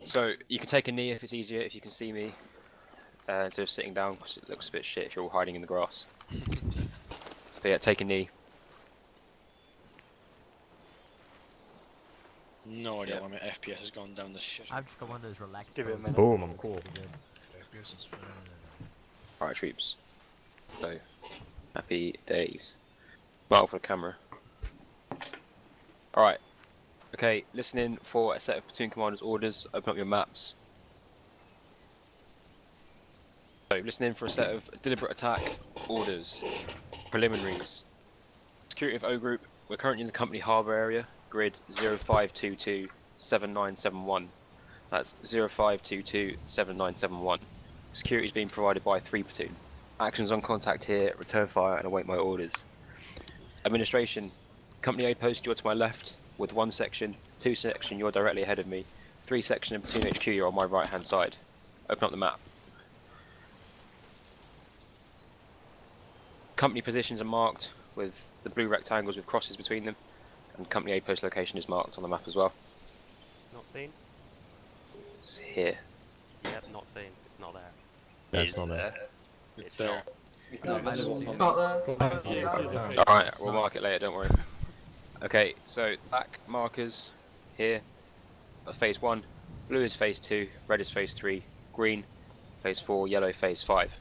So you can take a knee if it's easier, if you can see me, instead of sitting down, because it looks a bit shit if you're all hiding in the grass. So yeah, take a knee. No idea why my FPS has gone down the shit. I've just got one of those relaxed. Give it a minute. Boom, I'm cool. FPS is Alright, troops. So, happy days. Smile for the camera. Alright. Okay, listen in for a set of platoon commanders' orders. Open up your maps. So, listen in for a set of deliberate attack orders. Preliminaries. Security of O Group. We're currently in the company harbour area. Grid 0522-7971. That's 0522-7971. Security is being provided by 3 platoon. Actions on contact here, return fire and await my orders. Administration. Company A post, you're to my left, with 1 section, 2 section, you're directly ahead of me, 3 section and platoon HQ, you're on my right hand side. Open up the map. Company positions are marked with the blue rectangles with crosses between them, and company A post location is marked on the map as well. Not seen? It's here. Yep, not seen. It's not there. Yeah, It it's is not there. It's there. It's not visible. Alright, we'll mark it later, don't worry. Okay, so back markers here. Phase 1, blue is phase 2, red is phase 3, green phase 4, yellow phase 5.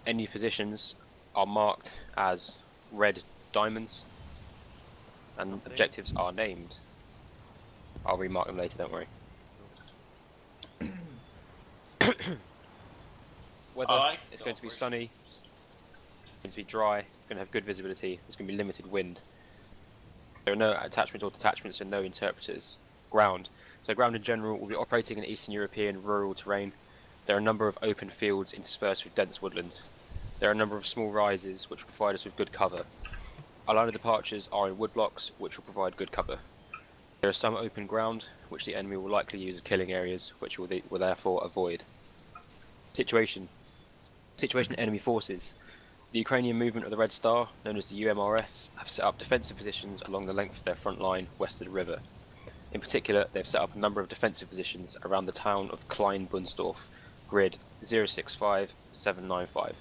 Enemy positions are marked as red diamonds, and objectives are named. I'll remark them later, don't worry. Weather, it's going to be sunny, it's going to be dry, it's going to have good visibility, there's going to be limited wind. There are no attachments or detachments and no interpreters. Ground. So ground in general will be operating in Eastern European rural terrain. There are a number of open fields interspersed with dense woodland. There are a number of small rises which provide us with good cover. Our line of departures are in wood blocks which will provide good cover. There is some open ground which the enemy will likely use as killing areas which will therefore avoid. Situation enemy forces. The Ukrainian movement of the Red Star, known as the UMRS, have set up defensive positions along the length of their front line west of the river. In particular, they have set up a number of defensive positions around the town of Klein-Bunsdorf, grid 065795.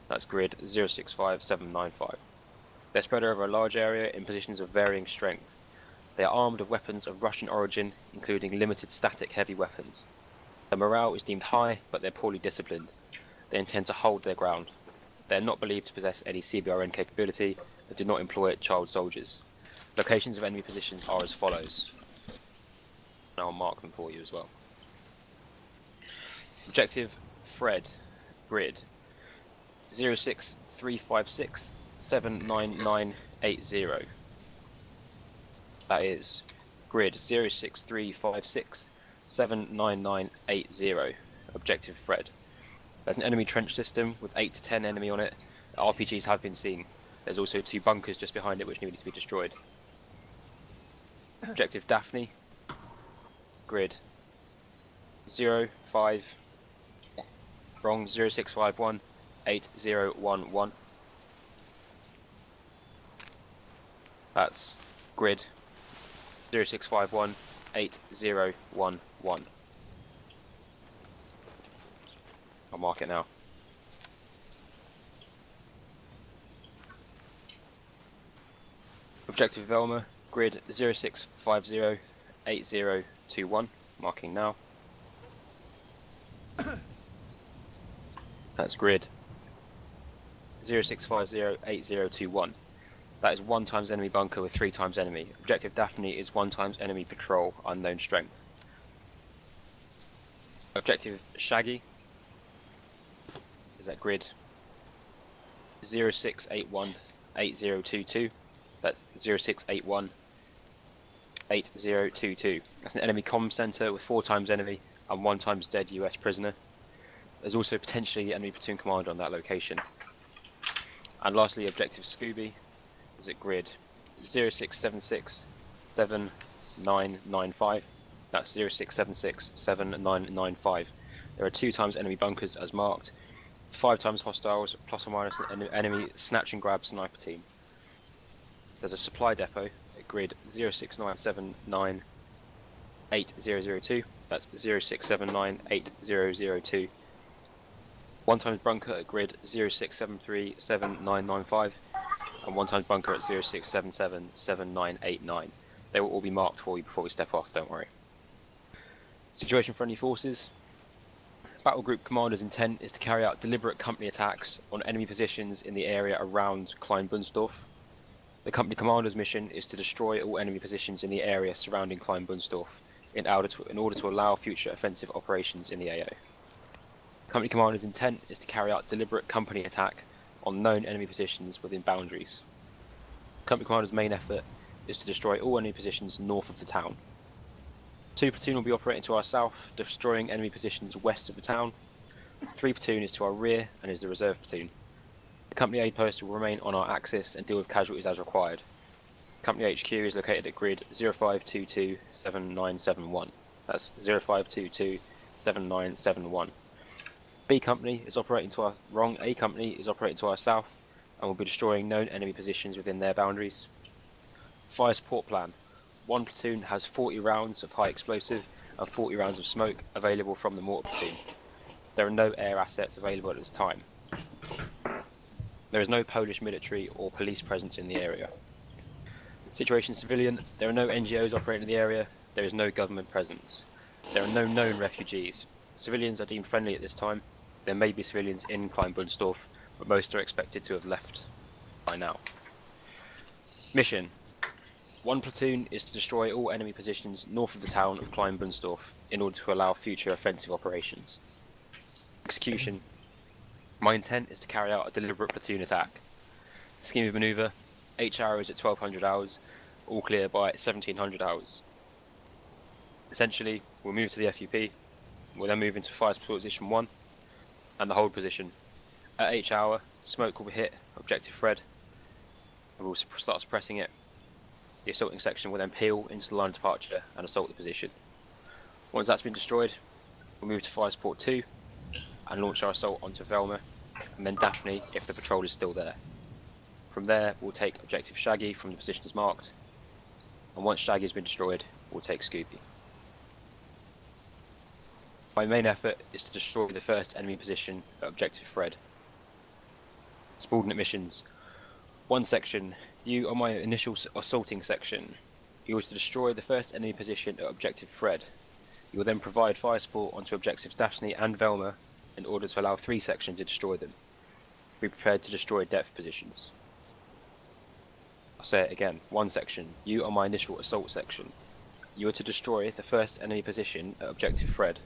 That's grid 065795. They're spread over a large area in positions of varying strength. They are armed with weapons of Russian origin, including limited static heavy weapons. Their morale is deemed high, but they're poorly disciplined. They intend to hold their ground. They are not believed to possess any CBRN capability and do not employ child soldiers. Locations of enemy positions are as follows. And I'll mark them for you as well. Objective Fred, grid 06356 79980. That is grid 06356 79980. Objective Fred. There's an enemy trench system with 8 to 10 enemy on it. RPGs have been seen. There's also 2 bunkers just behind it which need to be destroyed. Objective Daphne. Grid 0651 8011. That's grid 0651 8011. I'll mark it now. Objective Velma, grid 0650 8021. Marking now. That's grid 0650 8021. That is 1 times enemy bunker with 3 times enemy. Objective Daphne is 1 times enemy patrol, unknown strength. Objective Shaggy is at grid 0681 8022. That's 0681 8022. That's an enemy comm center with 4 times enemy and 1 times dead US prisoner. There's also potentially the enemy platoon commander on that location. And lastly, objective Scooby is at grid 0676 7995. That's 0676 7995. There are 2 times enemy bunkers as marked, 5 times hostiles, plus or minus an enemy snatch and grab sniper team. There's a supply depot at grid 0697980002. That's 06798002. 1 times bunker at grid 06737995, and 1 times bunker at 06777989. They will all be marked for you before we step off, don't worry. Situation for enemy forces. Battle Group Commander's intent is to carry out deliberate company attacks on enemy positions in the area around Klein-Bunsdorf. The company commander's mission is to destroy all enemy positions in the area surrounding Klein-Bunsdorf in order to allow future offensive operations in the AO. Company commander's intent is to carry out deliberate company attack on known enemy positions within boundaries. Company commander's main effort is to destroy all enemy positions north of the town. 2 platoon will be operating to our south, destroying enemy positions west of the town. 3 platoon is to our rear and is the reserve platoon. The company aid post will remain on our axis and deal with casualties as required. Company HQ is located at grid 05227971. That's 05227971. B company is operating to our A company is operating to our south and will be destroying known enemy positions within their boundaries. Fire support plan. 1 platoon has 40 rounds of high explosive and 40 rounds of smoke available from the mortar platoon. There are no air assets available at this time. There is no Polish military or police presence in the area. Situation civilian. There are no NGOs operating in the area. There is no government presence. There are no known refugees. Civilians are deemed friendly at this time. There may be civilians in Klein-Bunsdorf, but most are expected to have left by now. Mission. 1 platoon is to destroy all enemy positions north of the town of Klein-Bunsdorf in order to allow future offensive operations. Execution. My intent is to carry out a deliberate platoon attack. Scheme of manoeuvre. H hours at 1200 hours, all clear by 1700 hours. Essentially, we'll move to the FUP, we'll then move into fire support position 1 and the hold position. At H hour, smoke will hit objective Fred and we'll start suppressing it. The assaulting section will then peel into the line of departure and assault the position. Once that's been destroyed, we'll move to fire support 2 and launch our assault onto Velma and then Daphne if the patrol is still there. From there, we'll take objective Shaggy from the positions marked, and once Shaggy has been destroyed, we'll take Scoopy. My main effort is to destroy the first enemy position at objective Fred. Subordinate missions. 1 section. You are my initial assaulting section. You are to destroy the first enemy position at objective Fred. You will then provide fire support onto objectives Daphne and Velma in order to allow 3 section to destroy them. Be prepared to destroy depth positions. I'll say it again. 1 section. You are my initial assault section. You are to destroy the first enemy position at objective Fred.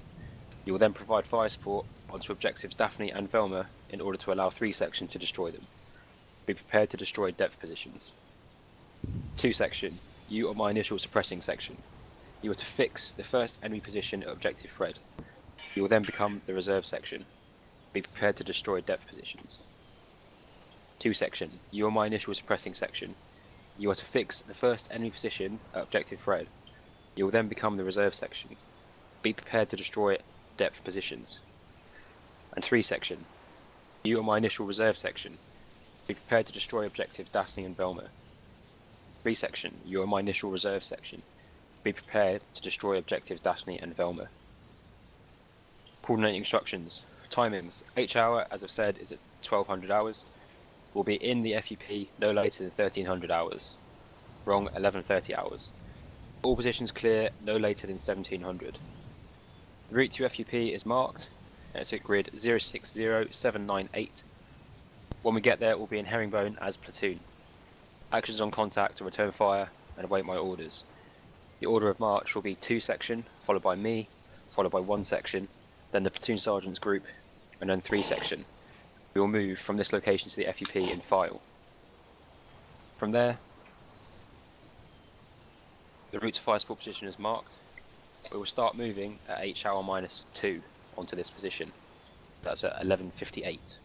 You will then provide fire support onto objectives Daphne and Velma in order to allow 3 section to destroy them. Be prepared to destroy depth positions. 2 section. You are my initial suppressing section. You are to fix the first enemy position at objective Fred. You will then become the reserve section. Be prepared to destroy depth positions. 2 section. You are my initial suppressing section. You are to fix the first enemy position at objective Fred. You will then become the reserve section. Be prepared to destroy depth positions. And 3 section. You are my initial reserve section. Be prepared to destroy objectives Daphne and Velma. 3 section. You are my initial reserve section. Be prepared to destroy objectives Daphne and Velma. Coordinating instructions. Timings. H hour, as I've said, is at 1200 hours. Will be in the FUP no later than 1300 hours. Wrong, 1130 hours. All positions clear no later than 1700. The route to FUP is marked, and it's at grid 060798. When we get there, we'll be in Herringbone as platoon. Actions on contact to return fire and await my orders. The order of march will be 2 section, followed by me, followed by 1 section, then the platoon sergeant's group, and then 3 section. We will move from this location to the FUP in file. From there, the route to fire support position is marked. We will start moving at H hour minus 2 onto this position. That's at 1158.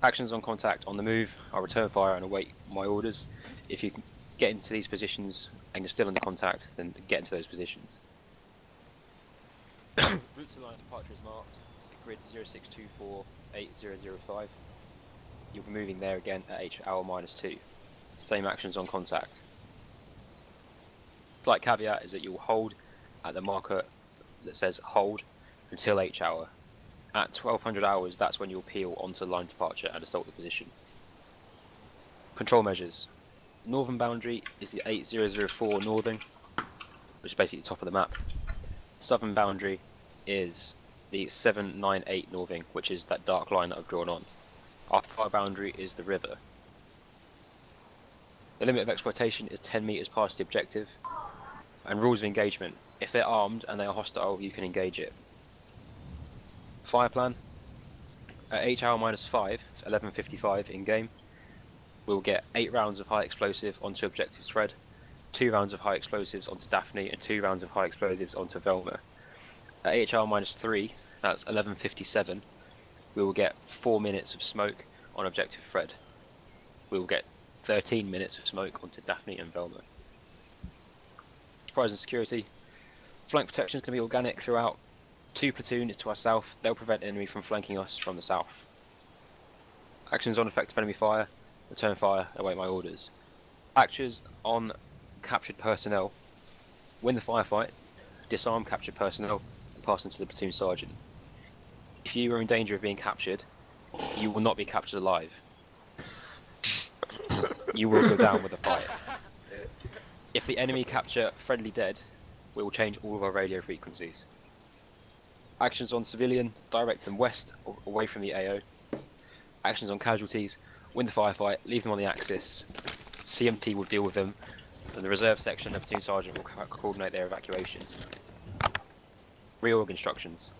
Actions on contact on the move. I'll return fire and await my orders. If you can get into these positions and you're still under contact, then get into those positions. Route to line of departure is marked. It's at grid 06248005. You'll be moving there again at H hour minus 2. Same actions on contact. Slight caveat is that you'll hold at the marker that says hold until H-hour. At 1200 hours, that's when you'll peel onto line departure and assault the position. Control measures. Northern boundary is the 8004 northern, which is basically the top of the map. Southern boundary is the 798 northing, which is that dark line that I've drawn on. Our far boundary is the river. The limit of exploitation is 10 meters past the objective. And rules of engagement. If they're armed and they are hostile, you can engage it. Fire plan. At H-hour -5, it's 11:55 in game. We'll get 8 rounds of high explosive onto objective thread, 2 rounds of high explosives onto Daphne, and 2 rounds of high explosives onto Velma. At H-hour -3, that's 11:57, we will get 4 minutes of smoke on objective thread. We will get 13 minutes of smoke onto Daphne and Velma. Surprise and security. Flank protection is going to be organic throughout. 2 platoons to our south, they'll prevent enemy from flanking us from the south. Actions on effective enemy fire, return fire, await my orders. Actions on captured personnel, win the firefight, disarm captured personnel, and pass them to the platoon sergeant. If you are in danger of being captured, you will not be captured alive. You will go down with a fight. If the enemy capture friendly dead, we will change all of our radio frequencies. Actions on civilian, direct them west or away from the AO. Actions on casualties, win the firefight, leave them on the axis. CMT will deal with them, and the reserve section of platoon sergeant will coordinate their evacuation. Reorg instructions.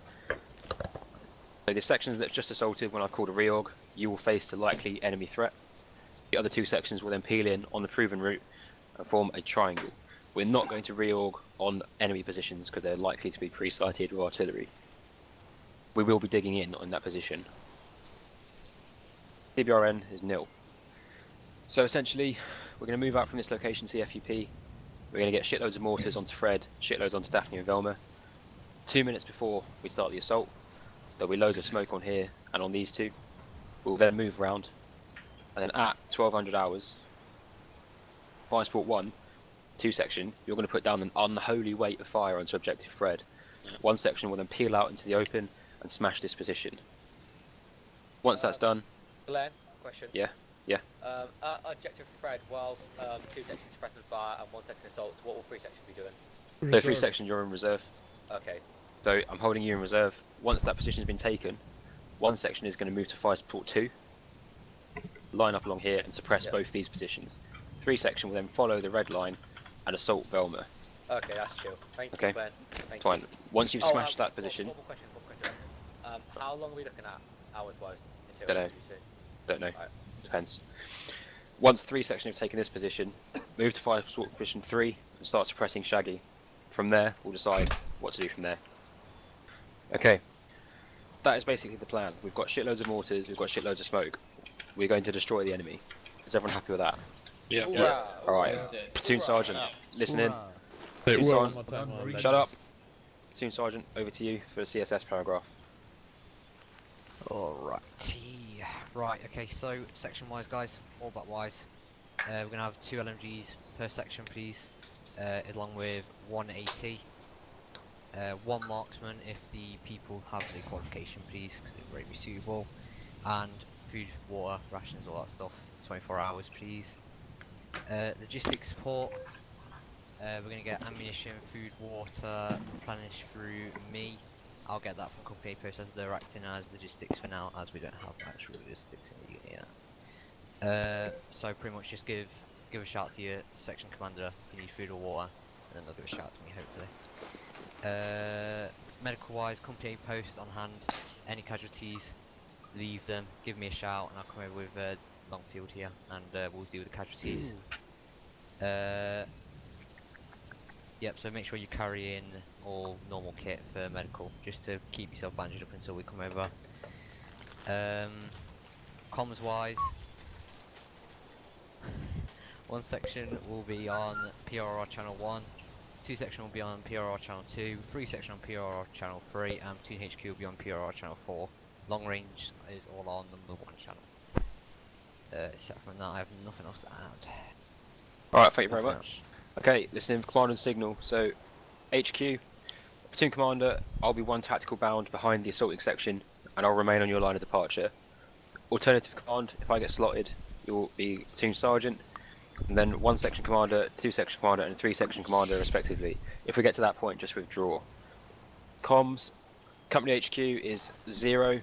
So the sections that just assaulted when I called a reorg, you will face the likely enemy threat. The other 2 sections will then peel in on the proven route and form a triangle. We're not going to reorg on enemy positions because they're likely to be pre-sighted with artillery. We will be digging in on that position. CBRN is nil. So essentially, we're going to move out from this location CFUP. We're going to get shitloads of mortars onto Fred, shitloads onto Daphne and Velma. 2 minutes before we start the assault, there'll be loads of smoke on here and on these 2. We'll then move around, and then at 1200 hours, Fire Sport 1, 2 section, you're going to put down an unholy weight of fire onto objective Fred. 1 section will then peel out into the open and smash this position. Once that's done... Glenn, question. Yeah. Objective Fred, whilst 2 sections suppressing fire and 1 section assault, what will 3 sections be doing? So 3 sections you're in reserve. Okay. So I'm holding you in reserve. Once that position's been taken, 1 section is going to move to Fire Support 2, line up along here and suppress both these positions. 3 section will then follow the red line and assault Velma. Okay, that's chill. Thank Okay. you, Glenn. Thank Fine. you. Once you've smashed that position... One more question. How long are we looking at, hours-wise? Don't know. UC? Don't know. Right. Depends. Once 3 section have taken this position, move to Fire Support position 3 and start suppressing Shaggy. From there, we'll decide what to do from there. Okay. That is basically the plan. We've got shitloads of mortars, we've got shitloads of smoke. We're going to destroy the enemy. Is everyone happy with that? Yeah. Hoorah, Alright. hoorah. Platoon Sergeant, listen in. Say Platoon well Sergeant, one more time. shut up. Platoon Sergeant, over to you for the CSS paragraph. Alrighty. Right, okay, so section-wise, guys, all about wise. We're going to have 2 LMGs per section, please, along with 180. 1 marksman if the people have the qualification, please, because it won't be suitable. And food, water, rations, all that stuff. 24 hours, please. Logistics support. We're going to get ammunition, food, water, replenished through me. I'll get that from Company A Post as they're acting as logistics for now, as we don't have actual logistics in the unit yet. So pretty much just give a shout to your section commander if you need food or water, and then they'll give a shout to me hopefully. Medical wise, Company A Post on hand. Any casualties, leave them, give me a shout, and I'll come over with Longfield here, and we'll deal with the casualties. Yep, so make sure you carry in all normal kit for medical, just to keep yourself bandaged up until we come over. Comms wise, 1 section will be on PRR channel 1, 2 section will be on PRR channel 2, 3 section on PRR channel 3, and Platoon HQ will be on PRR channel 4. Long range is all on number 1 channel. Except from that, I have nothing else to add. Alright, thank you very much. Okay, listen in for command and signal. So, HQ, Platoon commander, I'll be 1 tactical bound behind the assaulting section, and I'll remain on your line of departure. Alternative command, if I get slotted, you'll be platoon sergeant, and then 1 section commander, 2 section commander, and 3 section commander respectively. If we get to that point, just withdraw. Comms, company HQ is 0,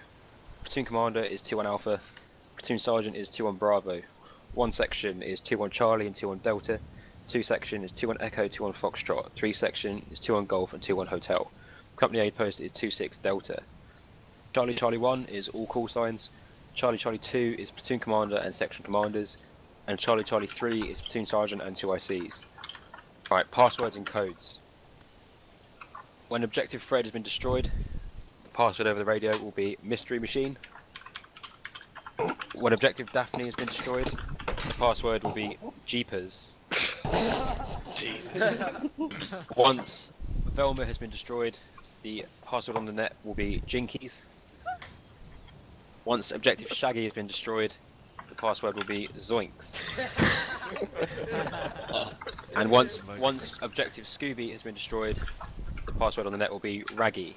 platoon commander is 2-1 Alpha, platoon sergeant is 2-1 Bravo, 1 section is 2-1 Charlie and 2-1 Delta, 2 section is 2-1 Echo, 2-1 Foxtrot, 3 section is 2-1 Golf and 2-1 Hotel. Company aid post is 2-6 Delta. Charlie Charlie 1 is all call signs, Charlie Charlie 2 is platoon commander and section commanders, and Charlie Charlie 3 is platoon sergeant and 2 ICs. Right, passwords and codes. When objective Fred has been destroyed, the password over the radio will be Mystery Machine. When objective Daphne has been destroyed, the password will be Jeepers. Jesus. Once Velma has been destroyed, the password on the net will be Jinkies. Once objective Shaggy has been destroyed, the password will be Zoinks. And once objective Scooby has been destroyed, the password on the net will be Raggy.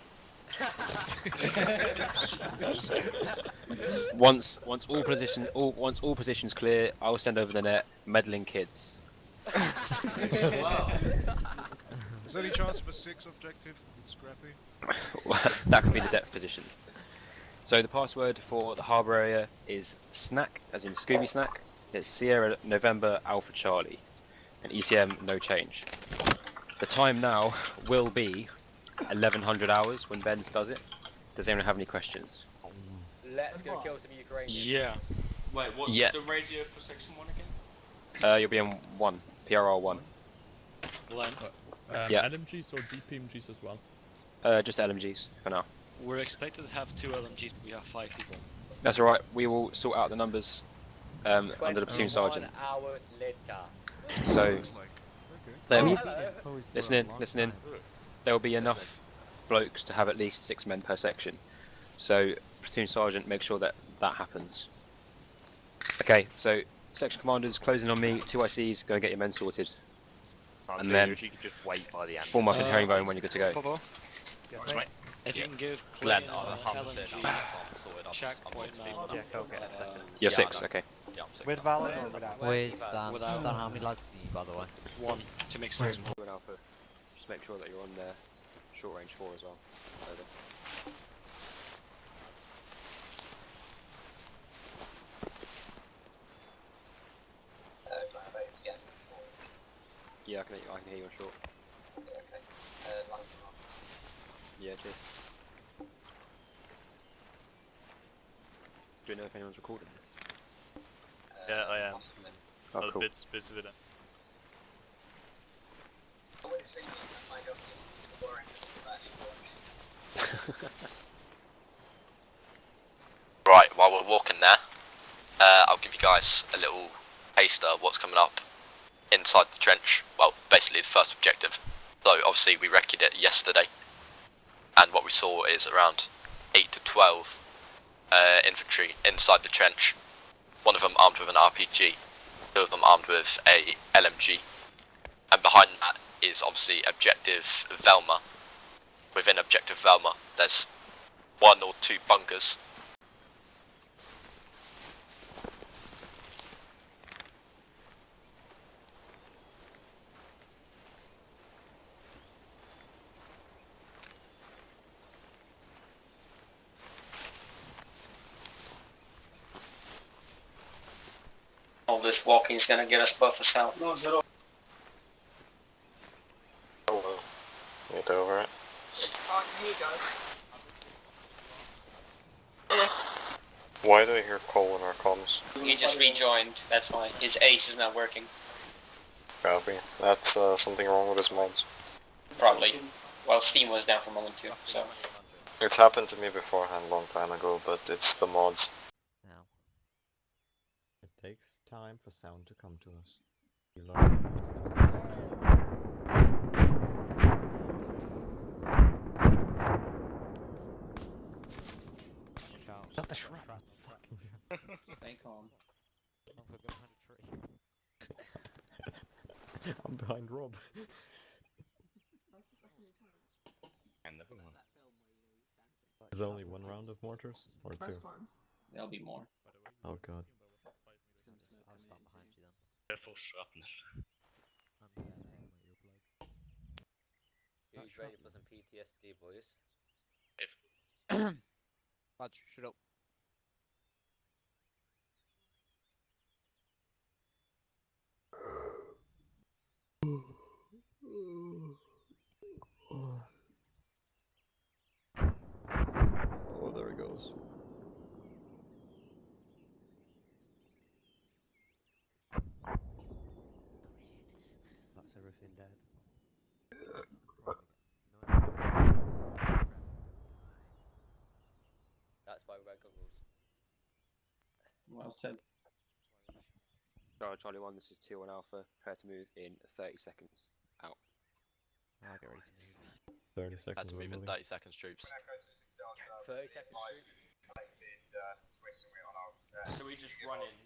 Once all positions clear, I will send over the net meddling kids. Wow. Is there any chance of a 6 objective? It's scrappy. That could be the depth position. So the password for the harbour area is snack, as in Scooby Snack. It's Sierra November Alpha Charlie, and ECM no change. The time now will be 1100 hours when Ben does it. Does anyone have any questions? Let's go kill some Ukrainians. Yeah. Wait, what's Yeah. the radio for section 1 again? You'll be on 1, PRR 1. Glenn, Yeah. LMGs or DPMGs as well? Just LMGs for now. we're expected to have 2 LMGs, but we have 5 people. That's alright, we will sort out the numbers under the platoon 21 sergeant. hours later. So, Looks like. Okay. there, Hello. listen in. There will be enough blokes to have at least 6 men per section. So, platoon sergeant, make sure that that happens. Okay, so section commanders closing on me, 2 ICs, go and get your men sorted. And then if you could just wait by the end. form up in herringbone when you're good to go. Papa, Right. if you can give Glenn, Glenn I'm LMG checkpoint now. Yeah, go get a second. You're 6, okay. Yeah, I'm 6. With Valor or without? Where's Stan? Without- Stan, how many lads do you need, by the way? 1 to make 6 more. Good Alpha. Just make sure that you're on there. Short range 4 as well. Over. Yeah, I can hear you on short. Yeah, cheers. Do you know if anyone's recording this? Yeah, I am. Oh, cool. Bits of it. Right, while we're walking there, I'll give you guys a little taster of what's coming up inside the trench. Well, basically the first objective. So obviously we recce'd it yesterday, and what we saw is around 8 to 12 infantry inside the trench. One of them armed with an RPG, 2 of them armed with a LMG, and behind that is obviously objective Velma. Within objective Velma, there's 1 or 2 bunkers. All this walking is gonna get us both a sound. No, get off. Oh well, get over it. Here you go. Why do I hear Cole in our comms? He just rejoined, that's why. His ace is not working. Copy. That's something wrong with his mods. Probably. Well, Steam was down for a moment too, so. It happened to me beforehand, long time ago, but it's the mods. No. It takes time for sound to come to us. You learn physics. Shut the shrub. Stay calm. I'm behind Rob. Is there only one round of mortars? Or two? There'll be more. Oh god. I'll start behind you then. Careful shrapnel. Who's ready for some PTSD, boys? Bud, shut up. Oh, there it goes. That's everything dead. That's why we wear goggles. Well said. Charlie 1, this is 2 on Alpha. Prepare to move in 30 seconds. Out. I'll get ready to move. 30 seconds. Had to move in 30 seconds, troops. 30 seconds, troops. So we just run in.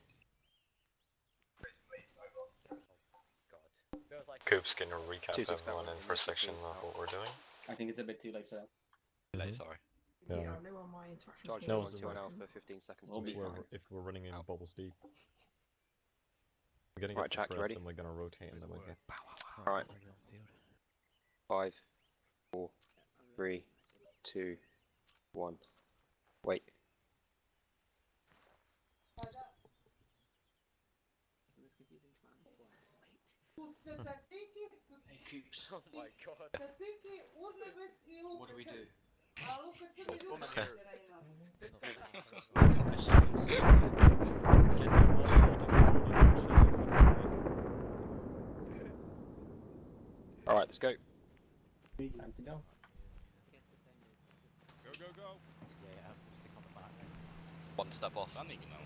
God. Feels like Coops, can you recap 2 6 everyone down. in for a section of what we're doing? I think it's a bit too late for that. Late, sorry. Yeah. Charlie No, 1, it's 2 on like- Alpha, 15 seconds We'll to be move. fine. If we're running in bubbles deep. We're gonna Right, get Jack, you suppressed ready? and we're gonna rotate and then we'll get... Alright. 5, 4, 3, 2, 1. Wait. Hey, Coops. Oh my god. What do we do? Alright, let's go. Time to go. Go, go, go. Yeah, stick on the back. One step off. I think you know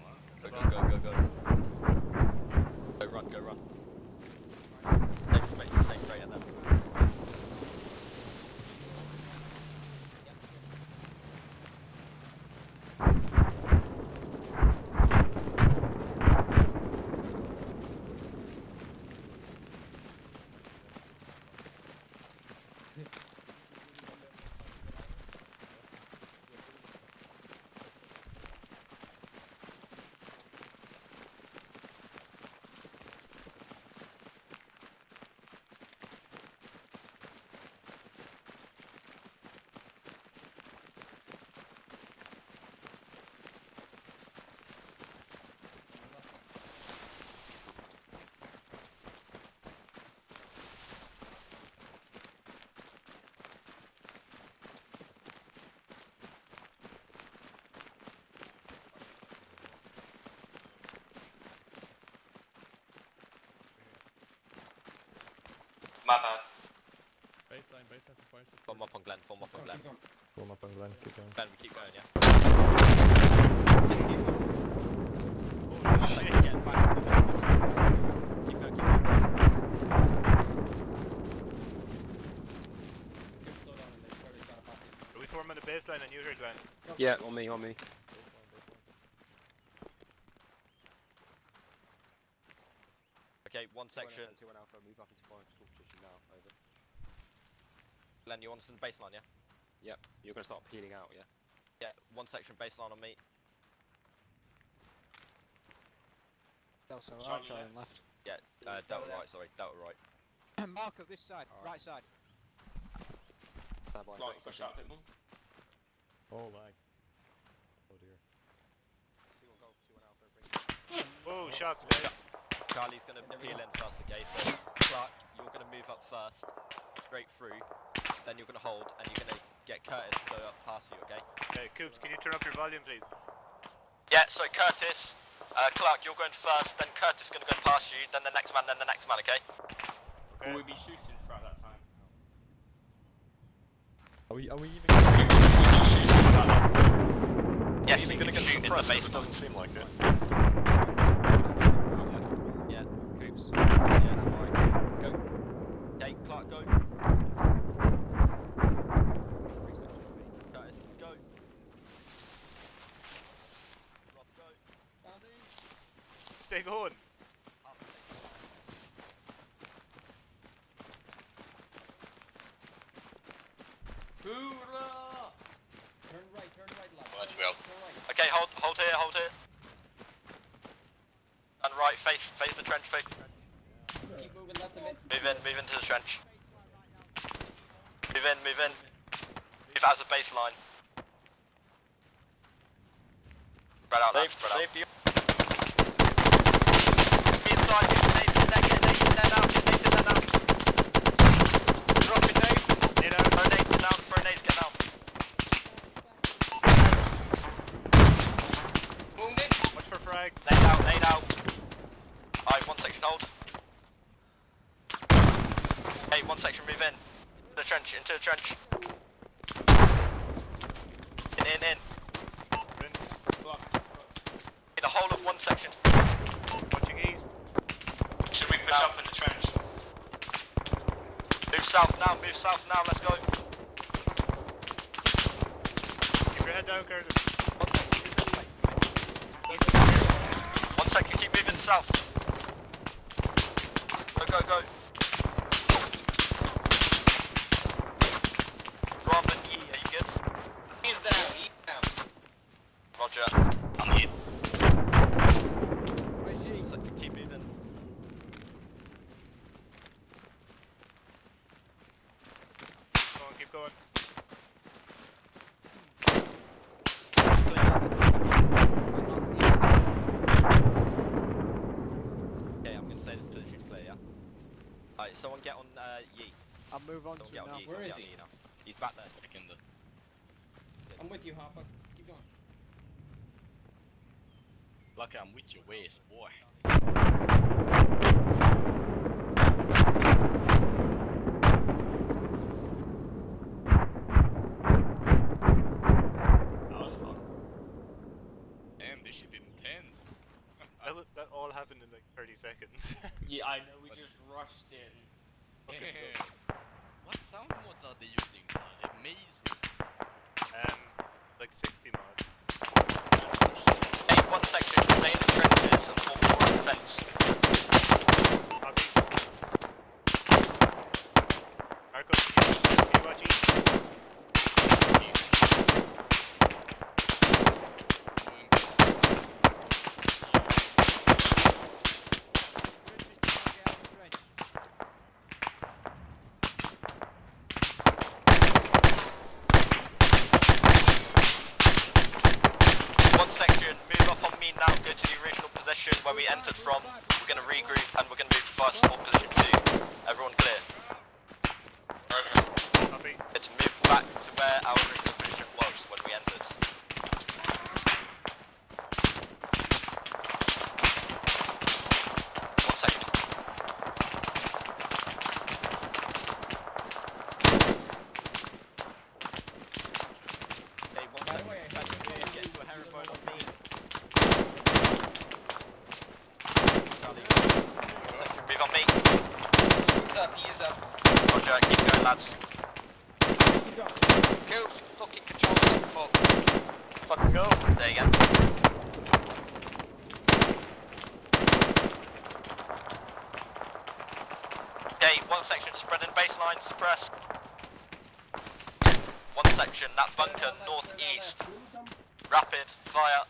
Go, go, go, go, go. Go run, go run. Stay straight at them. My bad. Baseline for fire. Form up on Glen, form up on Glen. Form up on Glen, keep going. Glen, we keep going, yeah? Holy shit! Get back to the Keep going, keep going. Are we forming the baseline on you here, Glenn? Yeah, on me, on me. Okay, one section. 2 on Alpha, move up into fire position now. Over. Glen, you want us in baseline, yeah? Yep, you're gonna start peeling out, yeah? Yeah, one section baseline on me. Delta right, Charlie Charlie left. Yeah, Delta right, sorry, Delta right. Mark up this side, right side. Stand by, Right, 30 push out a seconds. bit more. Oh, lag. Oh dear. 2 on Golf, 2 on Alpha, bring Whoa, shots, guys. Charlie's gonna peel in first, okay? So, Clark, you're gonna move up first, straight through, then you're gonna hold, and you're gonna get Curtis to go up past you, okay? Okay, Coops, can you turn up your volume, please? Yeah, so Curtis, Clark, you're going first, then Curtis is going to go past you, then the next man, okay? Will we be shooting throughout that time? Are we even... Yes, you're going to get shoot in the base, doesn't seem like it. Yeah. Coops. Yeah. Go. Okay, Clark, go. Curtis, go. Rob, go. Stay going. Who Okay, hold here. And right, face the trench, face the trench. Keep moving left a bit. Move into the trench. Move in. Move as a baseline. Spread out, lads, spread out. Inside, get nades in there now. Dropping nades. Throw nades down, get down. Wounded. Watch for frags. Nade out. Alright, one section hold. Hey, one section move in. Into the trench. In. In the whole of one section. Watching east. Should we push up in the trench? Move south now, let's go. Keep your head down, Curtis. One second, keep moving south. Go. Robin, are you good? He's down. Roger, I'm here. Where's G? Second, keep moving. Come on, keep going. Okay, I'm gonna say this position's clear, yeah? Alright, someone get on Yi. I'll move on Someone to get him on now. Yi. Where someone is get on he? Yi now. He's back there. I'm with you, Hopper. Keep going. Lucky I'm with your waist, boy. That was fun. Damn, this should be intense. That all happened in like 30 seconds. Yeah, I know. We just rushed in. What sound mods are they using? Amazing. Like 60 mod. Hey, one section, stay in the trenches and form your own fence. Copy. Marco, can you watch east? One section, move up on me now, go to the original position where we entered from. We're going to regroup and we're going to move to fire support position 2. Everyone clear. Copy. To move back to where our original position was when we entered. One second. Okay, one By the second. way, I Catch have me, to get into a herringbone on me. Charlie. One second. Move on me. He's up. Roger, keep going lads. Keep going. Go, fucking control that fuck. Fucking go. There you go. Okay, one section spreading baseline, suppress. One section, that bunker northeast. Rapid, fire.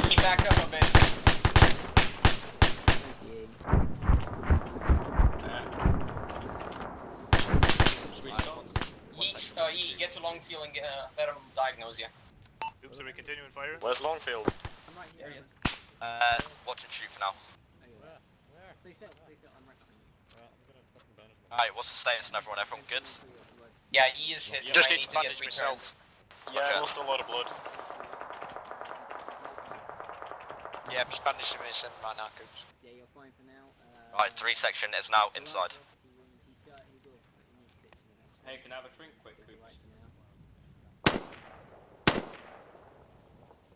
Keep back up a bit. Should we stop? Ye, get to Longfield and let him diagnose you. Oops, are we continuing firing? Where's Longfield? I'm right here. There he is. Watch and shoot for now. Where? Stay still. I'm right behind you. I'm gonna fucking bandage my Alright, what's the status and everyone? Everyone good? Yeah, Ye is hit. Just I need to get bandage returned. myself. Yeah, lost a lot of blood. Yeah, I'm just bandaging myself right now, Coops. Yeah, you're fine for now. Right, 3 section is now inside. Hey, can I have a drink quick, Coops?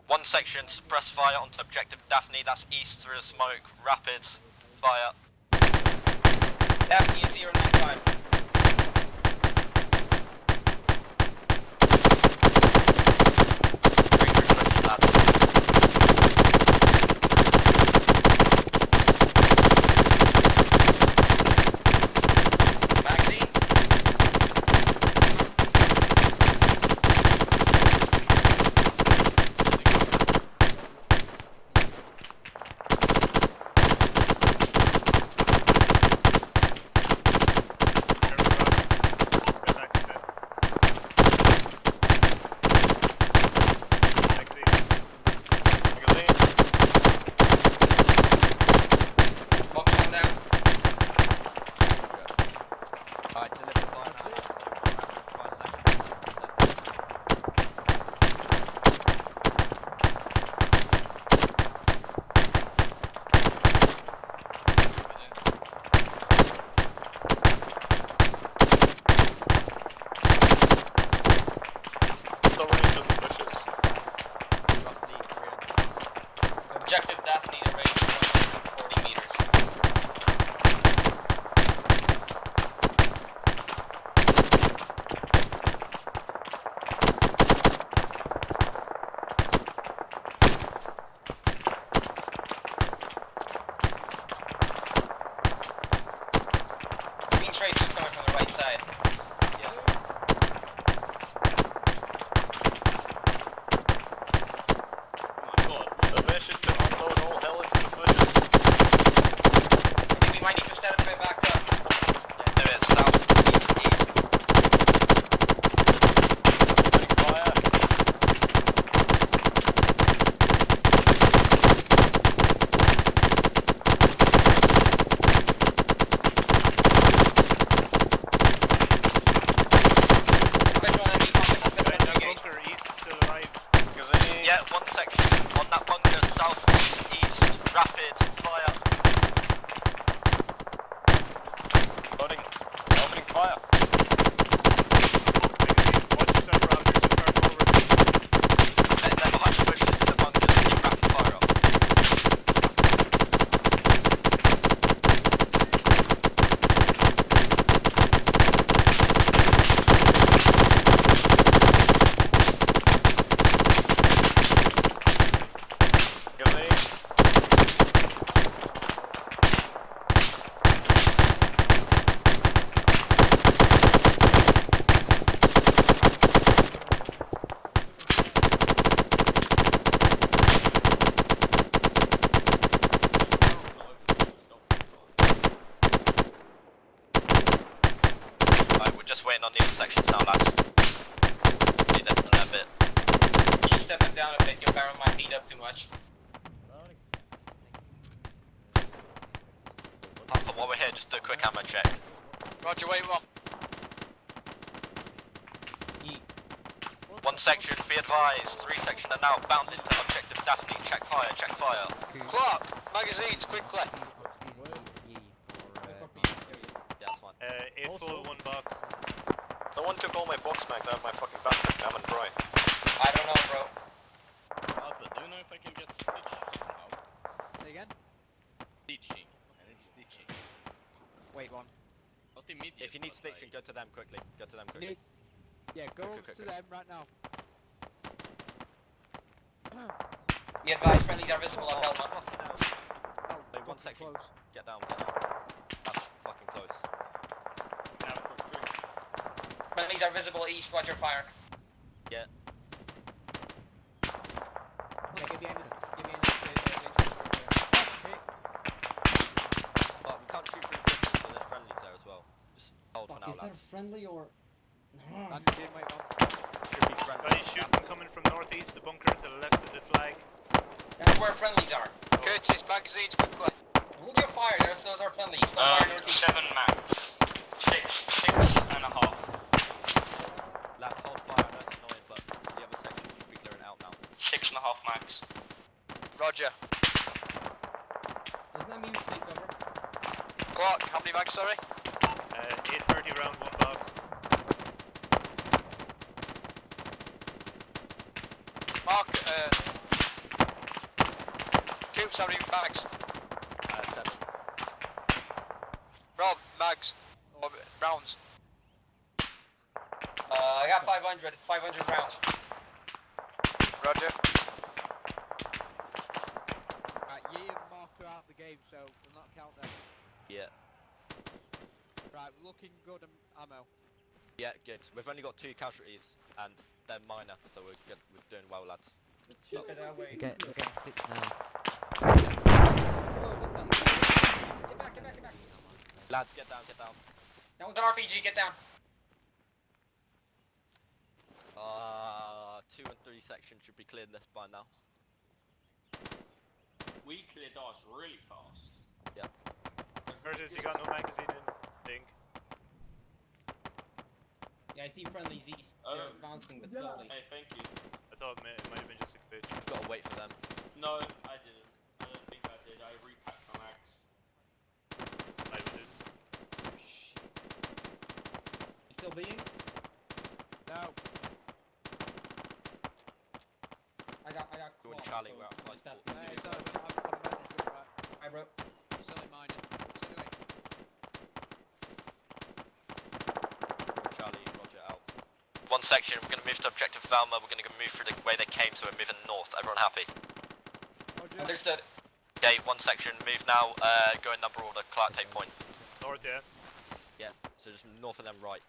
1 section, suppress fire onto objective Daphne. That's east through the smoke. Rapids. Fire. Daphne is 095. Objective Daphne, the range is 140 meters. Green trace is coming from the right side. Might need to step a bit back up. Yeah, there is. South, east, east. Fire. Bunker east is still alive. Yeah, one section on that bunker, south, east, rapid, fire. Opening fire. Watch yourself, Raptors, and start forward. They're behind the bushes in the bunker, keep rapid fire up. Just waiting on the intersections now, lads. See this and that bit. You step it down a bit, your barrel might beat up too much. While we're here, just do a quick ammo check. Roger, wait, one. One section, be advised. 3 section are now bound into objective Daphne. Check fire, check fire. Clark, magazines, quickly. Yeah, that's fine. A full 1 box. No one took all my box mag out of my fucking backpack, I'm in dry. I don't know, bro. Alpha, do you know if I can get stitch somehow? Say again? Stitching. I need stitching. Wait, one. Not immediate. If you need but stitching, go to them quickly. Go to them quickly. Need- Yeah, go Quick. to them right now. Be advised, friendlies are visible up Elma. Fucking hell. Oh, Wait, one fucking section. close. Get down, get down. That's fucking close. Friendlies are visible east, watch your fire. Yeah. Yeah, give me a But we can't shoot through distance, so there's friendlies there as well. Just hold for Fuck, now, is that lads. friendly or... And again, wait, one. Should be friendly. Guys shooting coming from northeast, the bunker to the left of the flag. That's where friendlies are. Curtis, magazines, quickly. Hold your fire, those are friendlies. Don't fire northeast. 7 max. 6.5. Lads, hold fire. I know it's annoying, but the other section should be clearing out now. 6.5 max. Roger. Doesn't that mean we stay cover? Clark, how many mags, sorry? 830 round, 1 box. Mark, Troops, how many bags? 7. Rob, mags. Or rounds. I got 500 rounds. Roger. Right, you and Mark are out the game, so we'll not count them. Yeah. Right, we're looking good ammo. Yeah, good. We've only got 2 casualties, and they're minor, so we're good. We're doing well, lads. Let's ship it our way. We're getting stitched now. Whoa, what's that? Get back. Lads, get down. That was an RPG, get down. 2 and 3 section should be cleared this by now. We cleared ours really fast. Yeah. Curtis, you got no magazine in thing. Yeah, I see friendlies east. They're advancing, but slowly. Hey, thank you. I thought it might have been just a glitch. We've got to wait for them. No, I didn't. I don't think I did. I repacked my mags. I did. You still bleeding? No. I got Doing claws, Charlie, so we're out of just life. ask me Hey, to it's do over. it. I've got a bandage, you're right. Hi, bro. Still in mining. So anyway. Charlie, Roger, out. One section, we're going to move to objective Valma. We're going to move through the way they came, so we're moving north. Everyone happy? Roger. Understood. Okay, one section, move now. Go in number order. Clark, take point. North, yeah. Yeah, so just north and then right.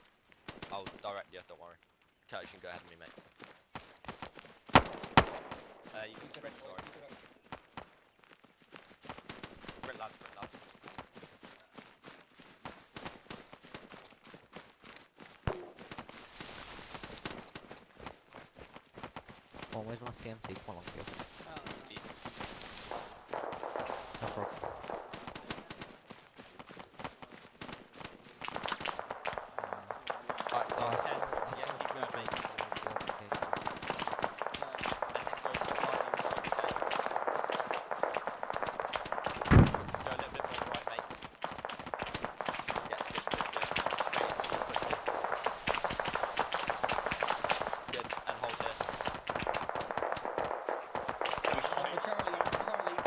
I'll direct you, don't worry. Curtis, you can go ahead of me, mate. You can sprint, sorry. Sprint, lads. Oh, where's my CMT? Come along, here. Speed. No problem. Right, dark heads. Yeah, keep going, mate. Okay. Go a little bit more right, mate. Yeah, good. Good, and hold here. We should change. Charlie.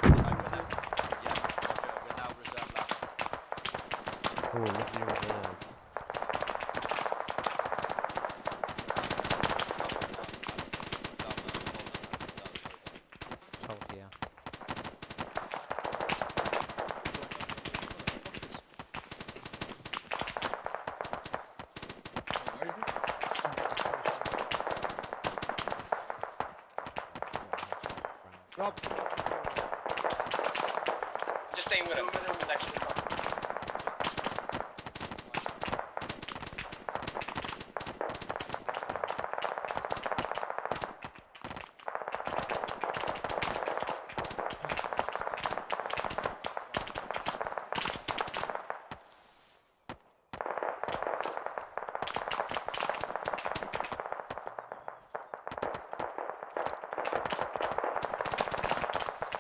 Over there. Yeah, Roger, we're now reserve last. Oh, lovely reserve. Oh, yeah. Where is it? Rob. Just stay with him. Next to him.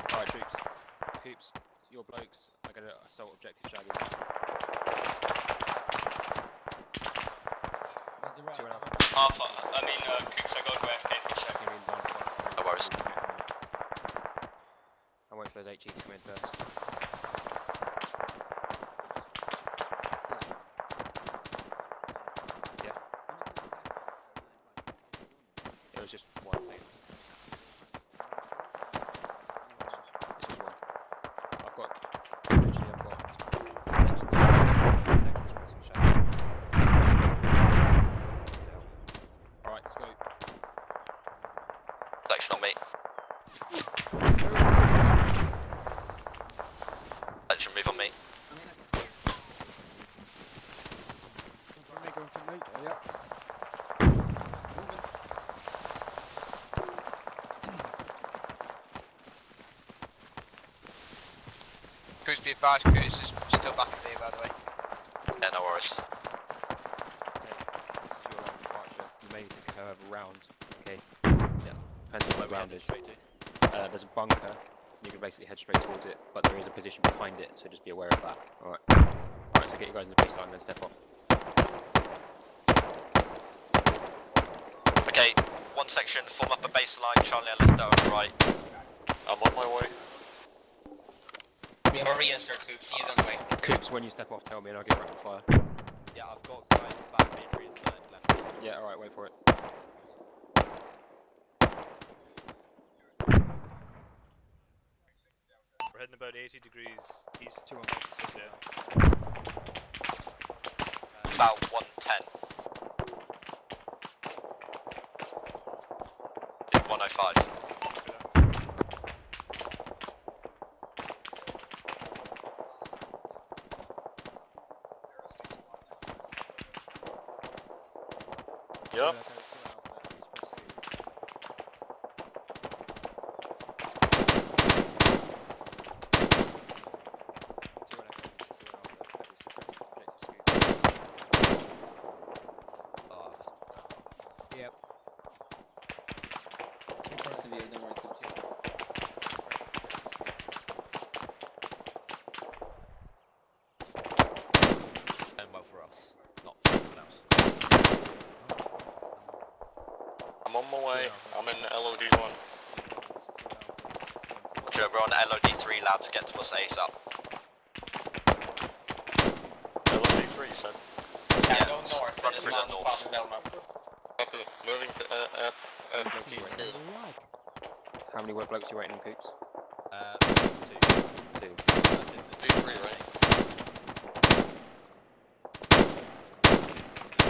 Alright, troops. Coops, your blokes are going to assault objective Shaggy. Where's the right? 2 and a half. Coops, I got where for a Give me one point. No worries. I'm waiting for those HE to come in first. Yeah. It was just one thing. This is one. I've got essentially sections pressing shadow. Alright, let's go. Section on me. Section, move on me. Going from me. Yeah. Coops, be advised, Curtis is still back at me, by the way. Yeah, no worries. Okay, this is your departure. You may need to go over round. Okay. Yeah. Depends on Where what the we round headed is. straight to. There's a bunker. You can basically head straight towards it, but there is a position behind it, so just be aware of that. Alright. Alright, so get you guys in the baseline, then step off. Okay, one section, form up a baseline, Charlie and left out on the right. I'm on my way. Or reinsert Coops, he's on the way. Coops, when you step off, tell me and I'll get rapid fire. Yeah, I've got guys back being reinserted, Glenn. Yeah, alright, wait for it. We're heading about 80 degrees east. 2 on Yeah. About 110. 105. Yep. Yep. Persevere, don't worry, Coops. And well for us, not for anyone else. I'm on my way. I'm in LOD1. Roger, we're on LOD3, lads. Get to us ASAP. LOD3, you said? Yeah, go north. Run There's through one the north. spot in Belmar. Copy. Moving to LOD2. How many work blokes are you waiting on, Coops? 2. 2. D3, right?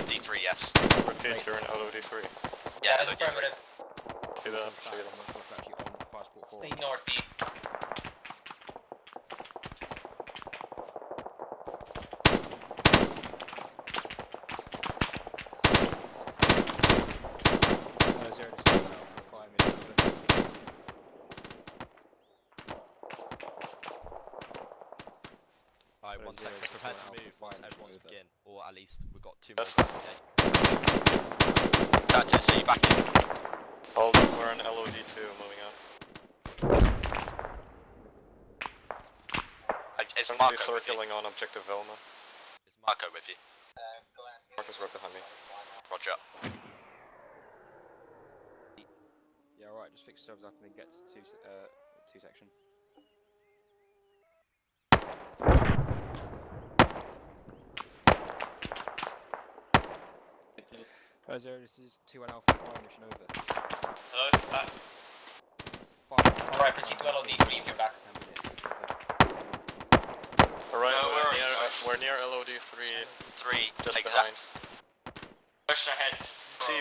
D3, yes. Repeat, you're in LOD3. Yeah, LOD3. affirmative. See that? I'm not sure if actually on passport 4. Stay northeast. Alright, 1 second. Prepare to move once everyone's back in, or at least we've got 2 Yes. more guys, okay? Gotcha, see you back in. Hold on, we're in LOD2, moving out. Is Marco circling on objective Velma? Is Marco with you? Marco's right behind me. Roger. Yeah, alright, just fix yourselves up and then get to 2 section. Zero, this is 2 and Alpha, fire mission over. Hello, back. Alright, proceed to LOD3 if you're back. 10 minutes. Alright, No, we're near LOD3. 3, just exact. behind. Push ahead.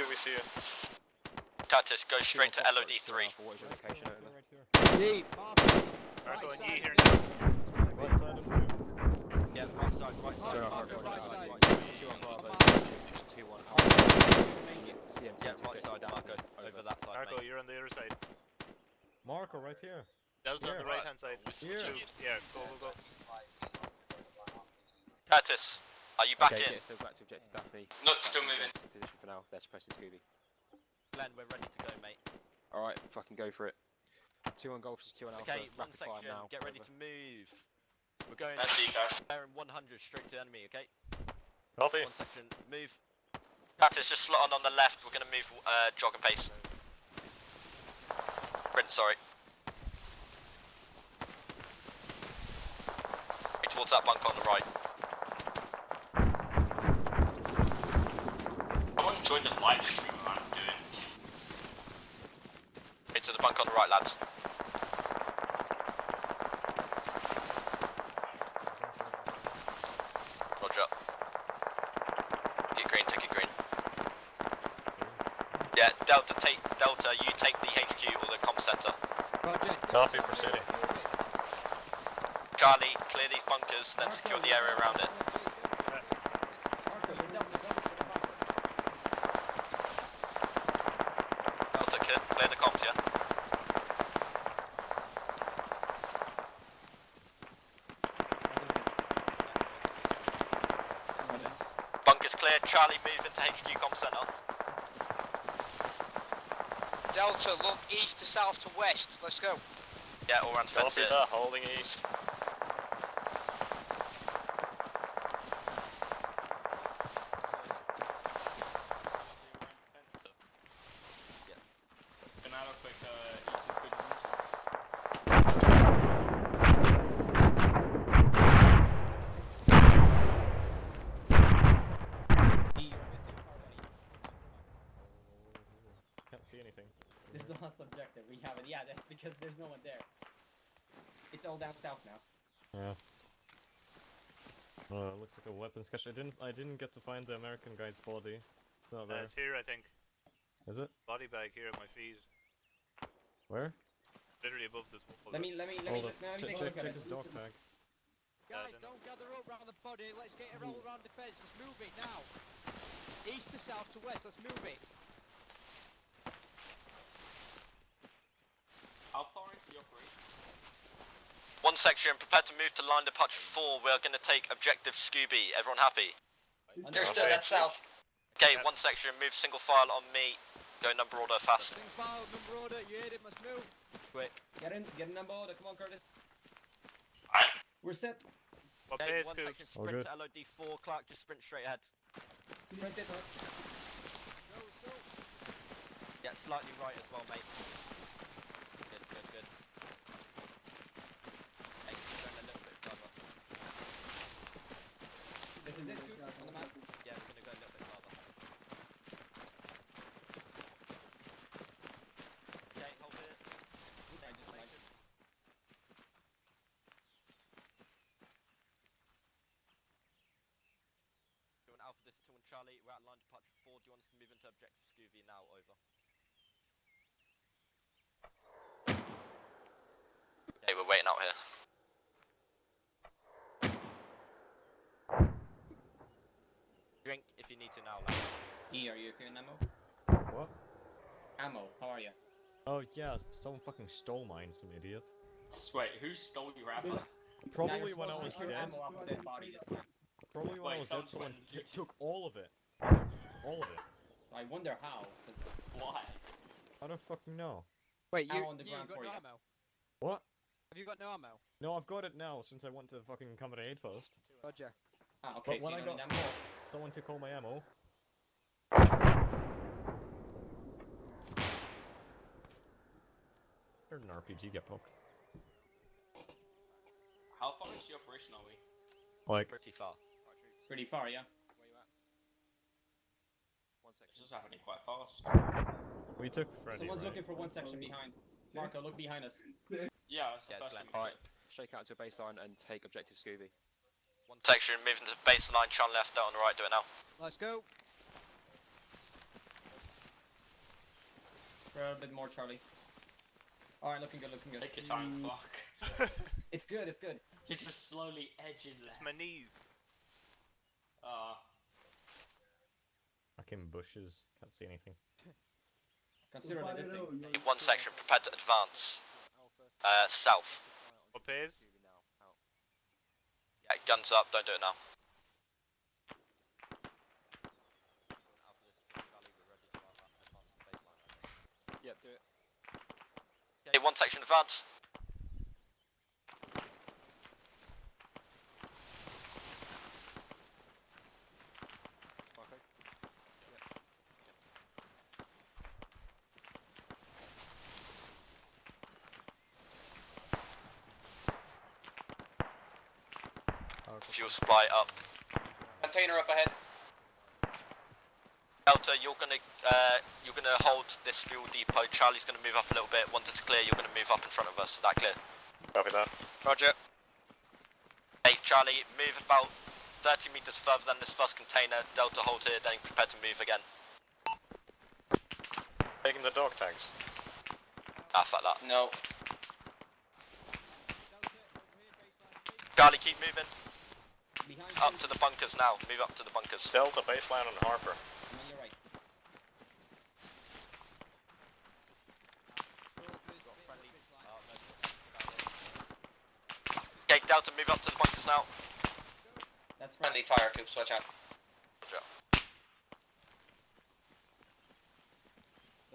We see you. Tatus, go straight to LOD3. What is your location over? D, Marco and E here now. Right side of blue. Yeah, right side, right side. 2 on Marco, Bravo, right side. 2 on Bravo, 2 on Alpha. CM2 Yeah, right side, Marco. Over that side, Marco, mate. you're on the other side. Marco, right here. Delta on the Here. right hand side. Here. Yeah, go, go, go. Tatus, are you back Okay, in? get yourselves back to objective Daphne. No, still moving. Position for now, they're suppressing Scooby. Glenn, we're ready to go, mate. Alright, fucking go for it. 2 on Golf, 2 on Alpha, Okay, one rapid fire section, now. get ready over. to move. We're going That's the guys. bearing 100 straight to enemy, okay? Copy. One section, move. Tatus, just slot on the left, we're gonna move jog and pace. Sprint, sorry. Towards that bunker on the right. I want to join the live stream, I'm doing. Into the bunker on the right, lads. Roger. Get green, take it green. Yeah, Delta, you take the HQ or the comm center. Roger. Copy, proceeding. Charlie, clear these bunkers, then secure the area around it. Delta, clear the comms, yeah? Bunkers clear, Charlie move into HQ comm center. Delta, look east to south to west. Let's go. Yeah, all round fence here. Holding east. objective. We have it. Yeah, that's because there's no one there. It's all down south now. Yeah. Looks like a weapons cache. I didn't get to find the American guy's body. It's not there. It's here, I think. Is it? Body bag here at my feet. Where? Literally above this wall. Let me Hold up. take a look at Check it. his dog tag. Guys, don't gather up round the body. Let's get it all around the fence. Let's move it now. East to south to west. Let's move it. How far into the operation? One section, prepare to move to line departure 4. We are going to take objective Scooby. Everyone happy? Understood, that's south. Okay, one section, move single file on me. Go number order fast. Single file, number order. You heard it. Let's move. Quick. Get in number order. Come on, Curtis. Aye. We're set. What Okay, pace, one Scoops? section, sprint to LOD 4. Clark, just sprint straight ahead. Sprint it, huh? Go. Yeah, slightly right as well, mate. Good. Hey, going a little bit further. This is it, Scoops, on the map. Yeah, we're gonna go a little bit further. Okay, hold it. I just like it. Doing Alpha, this is 2 and Charlie. We're at line departure 4. Do you want us to move into objective Scooby now? Over. Okay, we're waiting out here. Drink if you need to now, lad. E, are you okay with ammo? What? Ammo, how are you? Oh yeah, someone fucking stole mine, some idiot. Wait, who stole your ammo? Probably when I was dead. Ammo off the dead body this time. Probably when I Wait, was dead, someone someone took all of it. All of it. I wonder how. 'cause Why? I don't fucking know. Wait, Ammo on the ground got for no you. ammo. What? Have you got no ammo? No, I've got it now since I went to fucking company aid post. Roger. Ah, okay, But when so I you got don't need ammo. someone took all my ammo. Heard an RPG get poked. How far into the operation are we? Like, Pretty far. Pretty far, yeah? Where you at? One section. This is happening quite fast. we took Freddy, Someone's right? looking for one section behind. Marco, look behind us. Yeah, that's the Yeah, it's first Glenn. thing we Alright, took. shake out to a baseline and take objective Scooby. One Section, moving to baseline, Sean left, out on the right, do it now. Let's go. For a bit more, Charlie. Alright, looking good. Take your time, Clark. It's good. You're just slowly edging It's left. my knees. Like in bushes, can't see anything. Consider that it. One section, prepare to advance. South. What pace? Scooby now, out. Yeah, guns up, don't do it now. Alpha, this is 2 Charlie. We're ready to advance to baseline, I think. Yep, do it. Okay, one section, advance. Marco? Fuel supply up. Container up ahead. Delta, you're gonna hold this fuel depot. Charlie's gonna move up a little bit. Once it's clear, you're gonna move up in front of us. Is that clear? Copy that. Roger. Hey, Charlie, move about 30 meters further than this first container. Delta, hold here, then prepare to move again. Taking the dog tags. Ah, fuck that. No. Charlie, keep moving. Behind Up you. to the bunkers now. Move up to the bunkers. Delta, baseline on Harper. I'm on your right. Okay, Delta, move up to the bunkers now. That's right. Friendly fire tube, switch out.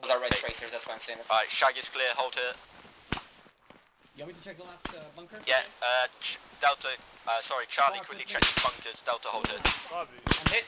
Those are red tracers, that's why I'm saying it. Alright, Shaggy's clear, hold here. You want me to check the last bunker? Yeah, Delta, Charlie, Mark, quickly with check me. the bunkers. Delta, hold here. Bobby. I'm hit.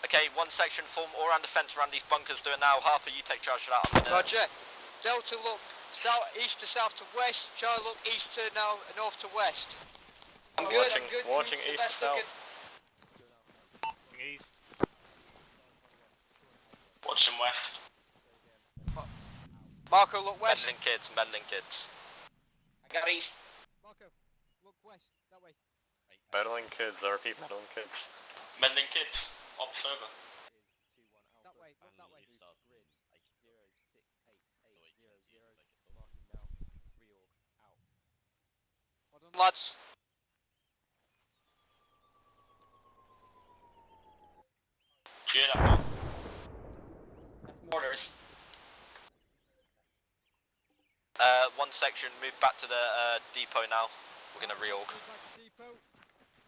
Okay, one section, form all-round defence around these bunkers doing now. Harper, you take charge of that. I'm gonna... Roger. Delta look south, east to south to west. Charlie look east to now, north to west. I'm good, I'm good. Watching east to south. East. Watching west. Marco, look west. Meddling kids. I got east. Marco, look west, that way. Meddling kids, I repeat, meddling kids. Meddling kids, ops over. That way, look that way. Lads. Cheer that man. Orders. One section, move back to the depot now. We're gonna reorg.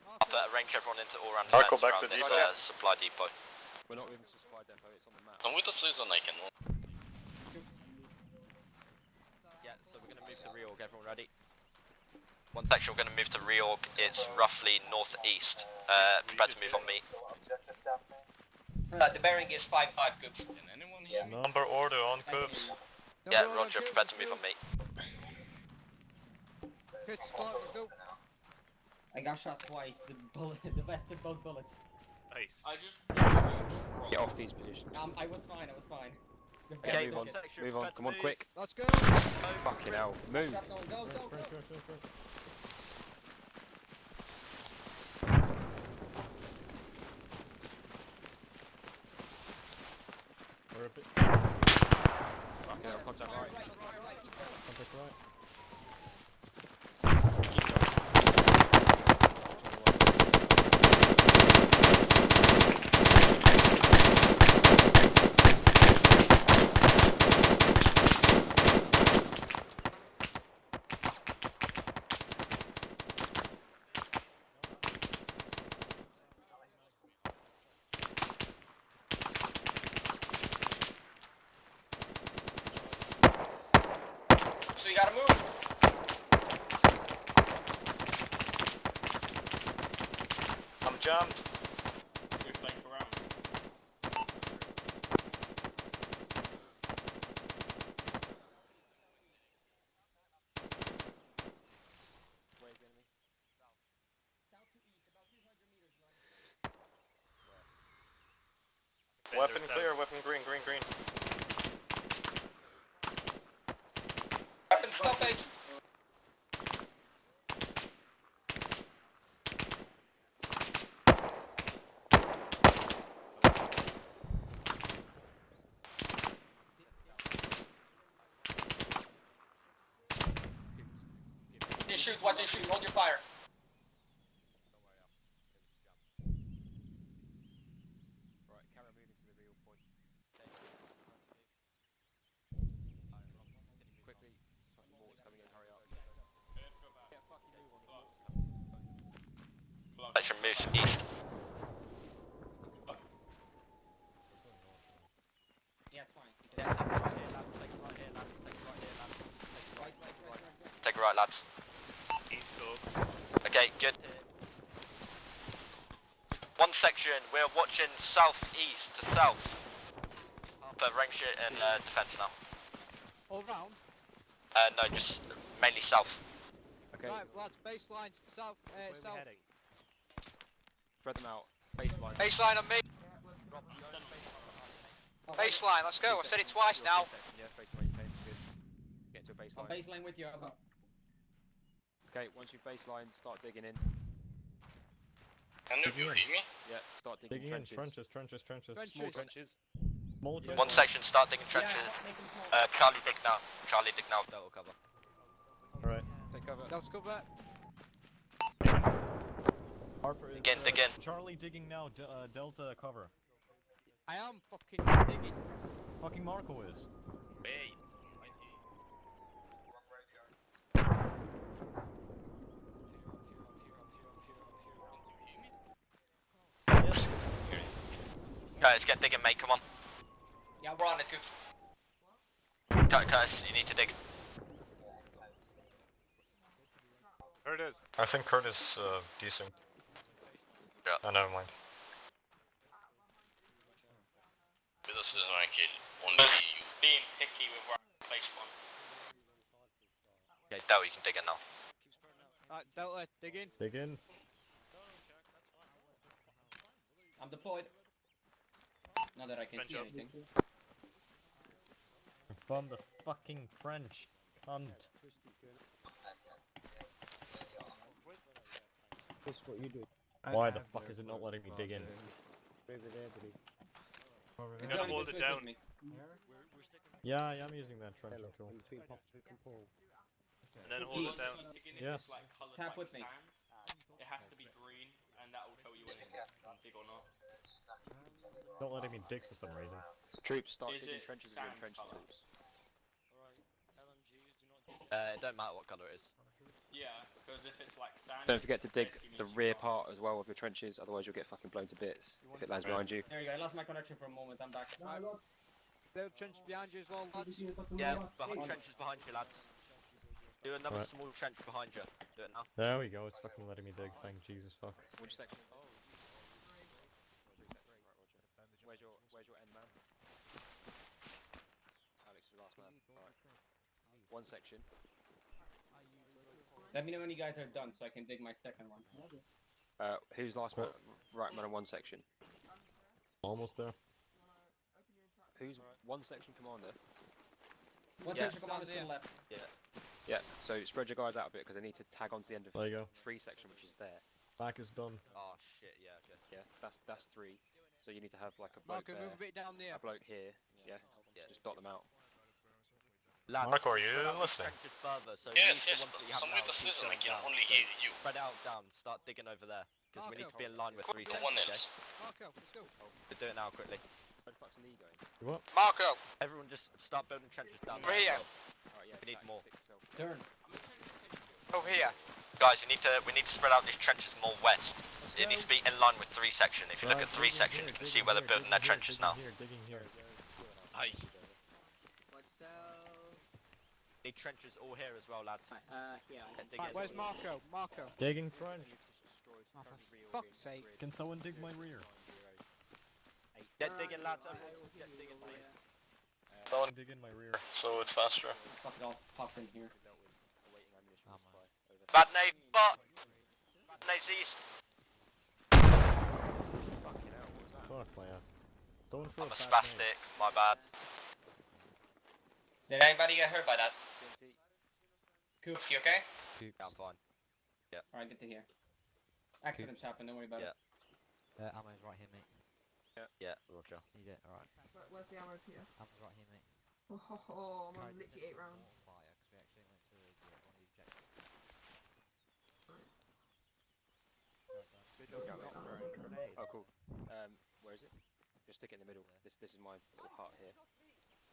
I'll arrange everyone into all-round defence around this supply depot. We're not moving to supply depot, it's on the map. Can we just lose on Naked? Yeah, so we're gonna move to reorg, everyone ready? One section, we're gonna move to reorg. It's roughly northeast. Prepare to move on me. The bearing is 5-5, Coops. Can anyone hear me? Number order on Coops. Yeah, roger, prepare to move on me. Good start, go. I got shot twice. The bullet, the best of both bullets. Nice. I just Get off these positions. I was fine. I was fine. The Okay, best move on. of it. Move on, come on, quick. Let's go. Fucking hell, move. Shot going. Go, go, go. We're a bit... Fucking hell, contact right. Contact right. So you gotta move. I'm jammed. Where's the enemy? South to east, about 200 meters. Weapon clear, weapon green, green, green. Weapon stop it. You shoot, what you shoot, hold your fire. Right, camera moving to the real point. Quickly, fucking mortars coming in, hurry up. Yeah, fucking move on, the mortars coming. Section moves east. Yeah, it's fine. Yeah, take it right here, lads. Take it right here, lads. Take it right here, lads. Take it right. Take it right, lads. East sub. Okay, good. One section, we're watching southeast to south. For range shit and defence now. All round. No, just mainly south. Okay, Right, lads, baseline south, where are we south. heading? Spread them out. Baseline. Baseline on me. Baseline, let's go. I've said it twice now. Yeah, baseline, okay, good. Get to a I'm baseline. baseline with you, over. Okay, once you've baseline, start digging in. Can you hear me? Yeah, start digging Digging in, trenches. trenches. Small trenches. Small trenches. One section, start digging Yeah, trenches. make them small. Charlie dig now. Charlie dig now. Delta cover. Alright. Take cover. Let's cover. Harper is... Dig in. Charlie digging now, Delta cover. I am fucking digging. Fucking Marco is. Hey. Yes. Guys, get digging, mate, come on. Yeah, we're on it, Coops. Guys, you need to dig. There it is. I think Kurt is decent. Yeah. Oh, never mind. being picky with where I place one. Okay, Del, you can dig in now. Right, Delta, dig in. Dig in. I'm deployed. Not that I can see anything. From the fucking trench. Cunt. That's what you do. Why the fuck is it not letting me dig in? Over there, buddy. You're gonna hold it down. Yeah, I am using that trench Hello. tool. In between Pop and Paul. And then hold it down. Yes. Tap with me. It has to be green, and that will tell you whether it's big or not. Not letting me dig for some reason. Troops start Is digging it trenches with your sand trench colour? tools. It don't matter what colour it is. Yeah, because if it's like sand. Don't forget to dig basically the means rear you are- part as well of your trenches, otherwise you'll get fucking blown to bits if it lands behind you. There you go. I lost my connection for a moment. I'm back. Little trench behind you as well, lads. Yeah, trenches behind you, lads. Do another Right. small trench behind you. Do it now. There we go, it's fucking letting me dig, thank Jesus fuck. Which section? Where's your end man? Alex is the last man. Alright. One section. Let me know when you guys are done so I can dig my second one. Who's last man? Right man in one section. Almost there. Who's one section commander? One Yeah. section commanders to the left. Yeah. Yeah, so spread your guys out a bit because they need to tag onto the end of There you go. 3 section, which is there. Back is done. Oh shit, yeah, okay. Yeah, that's 3. So you need to have like a bloke Marco, there, move a bit down there. a bloke here. Yeah, Yeah. just dot them out. Lads, Marco, are you spread out the listening? trenches further, so Yes, leave yes, the ones that you have I'm now with the and keep sizzle, I going can down. only So hear you. spread out down, start digging over there. Because we need to be in line with 3 Put sections, one in. okay? Marco, let's go. We'll do it now quickly. Where the fuck's an E going? What? Marco, Everyone just start building trenches down Over there. here. as well. Alright, yeah. We need Jack, more. stick yourself. Turn. over here. Guys, we need to spread out these trenches more west. It needs to be in line with 3 section. If you look at 3 section, you can see where they're building their trenches now. Digging here. Aye. Need trenches all here as well, lads. Yeah. Dig Right, in. where's Marco? Marco. Digging trench. Oh, for fuck's sake. Can someone dig my rear? Get digging, lads. Everyone get digging, please. Dig in my rear. So it's faster. Fuck it, I'll pop in here. Awaiting ammunition supply. Over. Bad nade, but. Bad nade's east. Fucking hell, what was that? Fuck my ass. Someone throw I'm a a bad nade. spastic, my bad. Did anybody get hurt by that? TNT. Coop. You okay? Yeah, I'm fine. Alright, good to hear. Accidents happen, don't worry about Yeah. it. Ammo's right here, mate. Yeah, roger. Need it? Alright. Where's the ammo, Peter? Ammo's right here, mate. Oh, ho, ho, I'm on literally 8 rounds. Fire, because we actually went to one of the objectives. Oh, cool. Where is it? Just stick it in the middle. This is my little part here.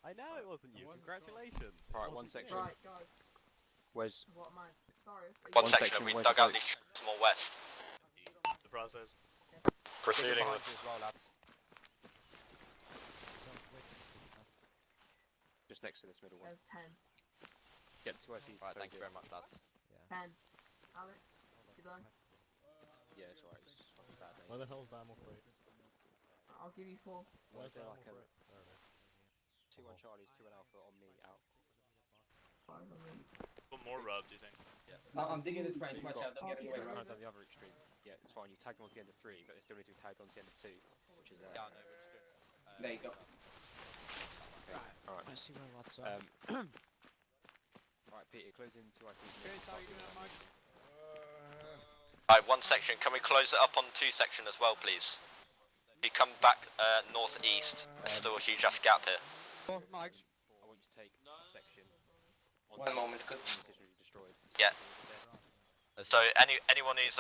I know it wasn't you. Congratulations. Alright, one section. Right, guys. Where's What am I? Sorry. One section, we where's dug the out boats? these trenches more west. The process. Proceeding Behind with. you as well, lads. Just next to this middle one. There's 10. Get to where he's Right, thank you very much, lads. 10. Alex, you done? Yeah, it's alright. It's just fucking bad Where name. the hell's the ammo crate? I'll give you 4. Where's there the like a ammo crate? There it is. 2 on Charlie's, 2 on Alpha on me out? 5 on me. Put more rub, do you think? I'm digging the trench, You've watch got- out, don't get Oh, away yeah. from Down the other extreme. Yeah, it's fine. You tag them onto the end of 3, but they still need to be tagged onto the end of 2, which is there. Yeah, I know, we're just doing. There you go. Alright. Let's see where lads are. Alright, Peter, close into IC. Chris, how are you doing, Mike? Alright, one section. Can we close it up on 2 section as well, please? If you come back northeast, there's still a huge ass gap here. Oh, Mike. I want you to take a section. One moment, good. Because we've destroyed. Yeah. So anyone who's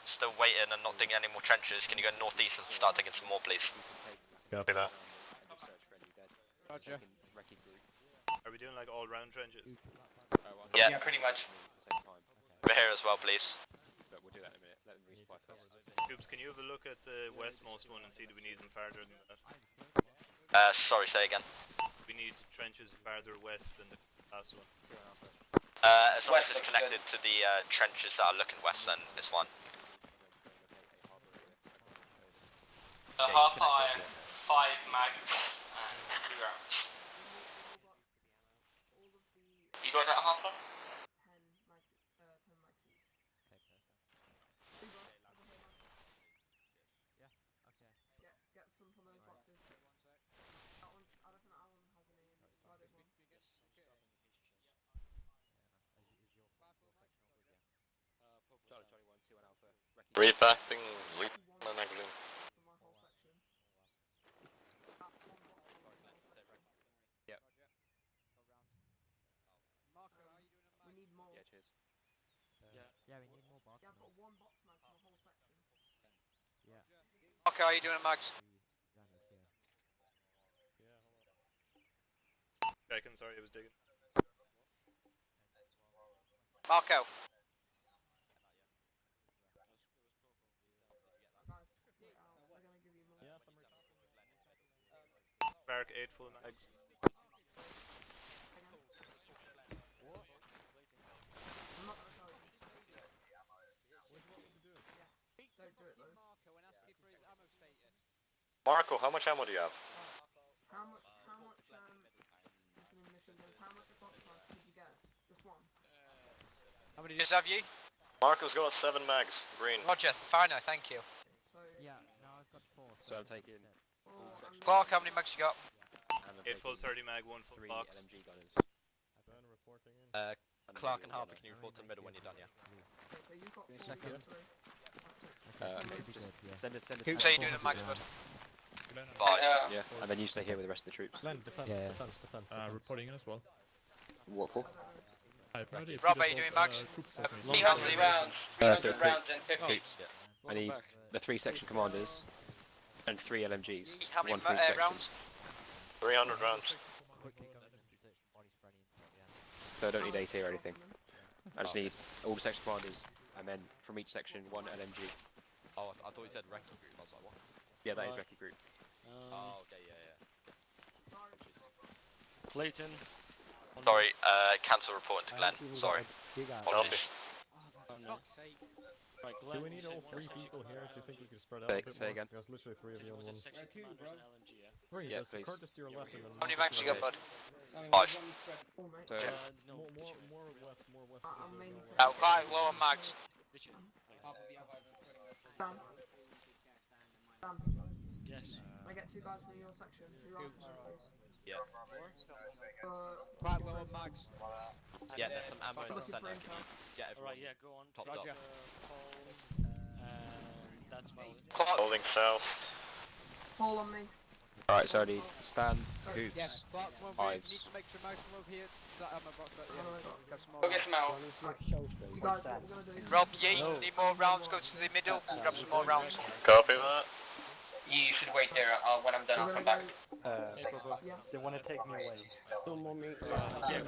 still waiting and not digging any more trenches, can you go northeast and start digging some more, please? Copy that. And just search for any dead. Roger. Recce group. Are we doing like all round trenches? Yeah, pretty much. Same time. We're here as well, please. But we'll do that in a minute. Let them resupply first. Coops, can you have a look at the westmost one and see that we need them farther than that? Sorry, say again. We need trenches farther west than the last one. As long as it's connected to the trenches that are looking west, then it's fine. Half iron, 5 mag, and 3 rounds. at Harper? 10 mags each. Okay, perfect. Uber, over here, man. Yeah, okay. Get some from those boxes. That one's, I don't think that one has any in, so try this one. Yeah, no. Is your section all good, yeah? Charlie 21, 2 and Alpha. Recce. Repacking, One my magazine. for my whole section. That one box for my whole section. Yep. Marco, how are you doing on We need more. Yeah, cheers. Yeah, we need more bark. Yeah, I've got one box mag for my whole section. Yeah. Okay, how are you doing, Max? Checking, sorry, it was digging. Marco. Guys, wait out. They're gonna give you more. Yeah, some Barrack 8 full mags. Again. I'm not gonna tell you. What do you want me to do? Yes. Don't do it though. Marco and ask him for his ammo status. Marco, how much ammo do you have? How much mission guns, how much box mag did you get? Just one? How many have you? Marco's got 7 mags, green. Roger, fine, thank you. So, Yeah, no, I've got 4. So I'm taking Clark, how many mags you got? and I'm 8 full taking 30 mag, 1 full 3 box. LMG gunners. Ben reporting in. And Clark maybe and Harper, yellow. can you report to the middle when you're done, yeah? so you've got 4 second. and 3. Just send it. Who's say you doing at Maxford? Bye. Yeah, and then you stay here with the rest of the troops. Glenn, defense, Yeah. defense. Reporting in as well. What for? I've already Rob, how you doing, Max? 300 rounds. 300 rounds and 50. Troops. I need the 3 section commanders and 3 LMGs. How many One for each section. rounds? 300 rounds. Quickly go into the search body spreading, yeah. So I don't need AT or anything. I just need all the section commanders and then from each section 1 LMG. Oh, I thought you said recce group, I was like, what? Yeah, that is Recce Group. Oh, okay, yeah. Clayton. Sorry, cancel reporting to Glenn. Sorry. Hold on. Fuck's sake. Right, Do Glenn, we you need said all one 3 section people here? Do you commander. think we could spread out a bit Say more? again. There's literally 3 of Said you you on wanted one. section commanders and LMG, yeah? 3, Yeah, there's please. Curtis to your left and then... How many mags you got, bud? Five. Oh, mate. So No, More west, more west. I'm aiming to... Oh, right, low on mags. Dan. Dan. yes. I get 2 guys from your section. 2 rifles, please. Yeah. Right, well, Mags. Yeah, there's some ammo in the Looking for centre. Can intel. you get everyone? Alright, yeah, go on. Top Roger. up. And that's about it. Holding south. Hold on me. alright, so I need Stan, Hoops, Yes, Clark, come over here. You need Ives. to make sure most of them over here. That ammo box right Oh, I there. got- Grab some more. Go get some out. You guys, what we're gonna do? Rob, you need more rounds, go to the middle, grab some more rounds. Copy that. You should wait there, when I'm done I'll We're come gonna back. Hey, Bobo. Yeah. They want to take me away. Don't want me. Yeah,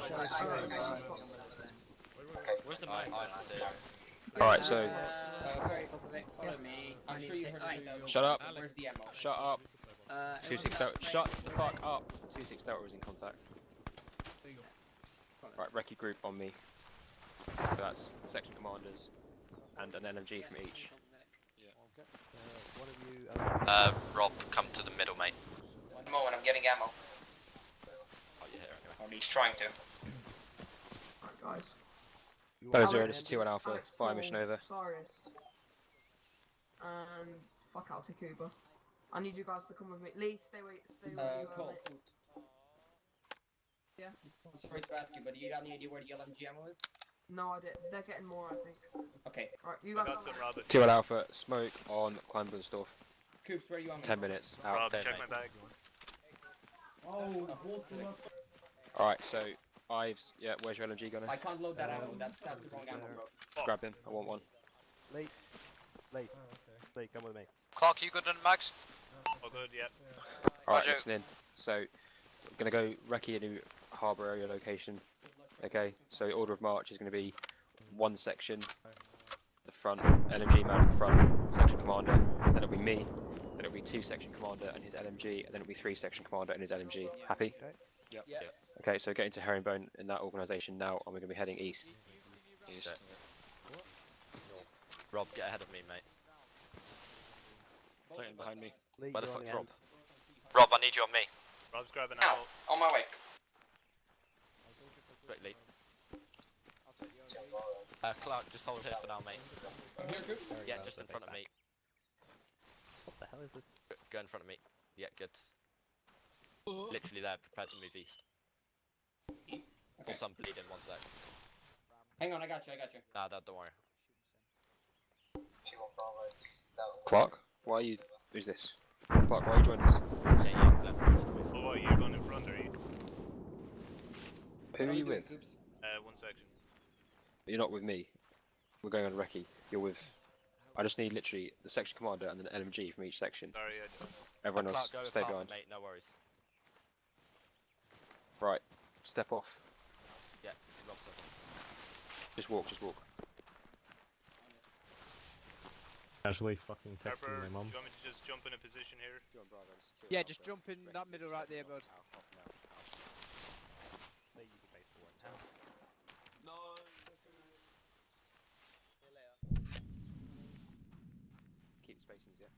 where's the mag? Alright, so Follow me. I'm sure you heard me. shut up. Where's the ammo? Shut up. 2-6 Delta. Shut the fuck up. 2-6 Delta is in contact. Right, Recce Group on me. So that's section commanders and an LMG from each. One of you. Rob, come to the middle, mate. One moment, I'm getting ammo. Oh, you're here anyway. Or he's trying to. Alright, guys. Oh, 0, this is 2 and Alpha. Alex, Fire Paul, mission over. Cyrus. And fuck, I'll take Uber. I need you guys to come with me. Lee, stay where you Cole. mate. Yeah. Sorry to ask you, but do you have any idea where the LMG ammo is? No idea. They're getting more, I think. Okay. Alright, you guys. Got some, Robert. 2 and Alpha. Smoke on Kleinbundorf. Coops, where are you on? 10 minutes. Out. Rob, 10, check mate. my bag. Oh, Alright, so Ives. Yeah, where's your LMG gunner? I can't load that ammo. That's the wrong ammo, bro. Grab him. I want one. Late, come with me. Clark, you good on mags? All good, yeah. Alright, Roger. listen in. So, we're going to go Recce a new harbour area location. Okay, so the order of march is going to be 1 section, the front, LMG man at the front, section commander, then it'll be me, then it'll be 2 section commander and his LMG, and then it'll be 3 section commander and his LMG. Happy? Yep. Yeah. Okay, so get into Herringbone in that organisation now, and we're going to be heading east. East. Rob, get ahead of me, mate. Clayton behind me. Where the fuck's Rob? Rob, I need you on me. Rob's grabbing Now, ammo. on my way. Quickly. Clark, just hold here for now, mate. I'm here, Coop. Yeah, just in front of me. What the hell is this? Go in front of me. Yeah, good. Literally there, prepared to move east. East? Okay. Also, I'm bleeding, one sec. Hang on, I got you. Nah, don't worry. Clark, why are you? Who's this? Clark, why are you joining us? Yeah, yeah, left. Oh, what, you're going in front, are you? Who are you with? One section. You're not with me. We're going on recce. You're with. I just need literally the section commander and an LMG from each section. Sorry, I don't. Everyone Clark, else, go with stay Palmer, behind. mate, no worries. Right, step off. Yeah, Robson. Just walk, just walk. Casually fucking texting Harper, my mum. do you want me to just jump in a position here? Yeah, just jump in that middle right there, bud. No. Keep the spacings, yeah?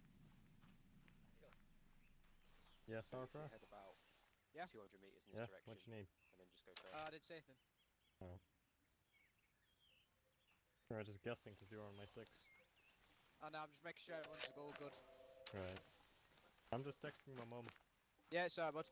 Yes, Arthur? Head about Yeah. 200 meters in this Yeah, direction. what you need? And then just go first. I didn't say anything. Oh. Alright, just guessing because you're on my 6. Oh no, I'm just making sure everyone's all good. Right. I'm just texting my mum. Yeah, sorry, bud.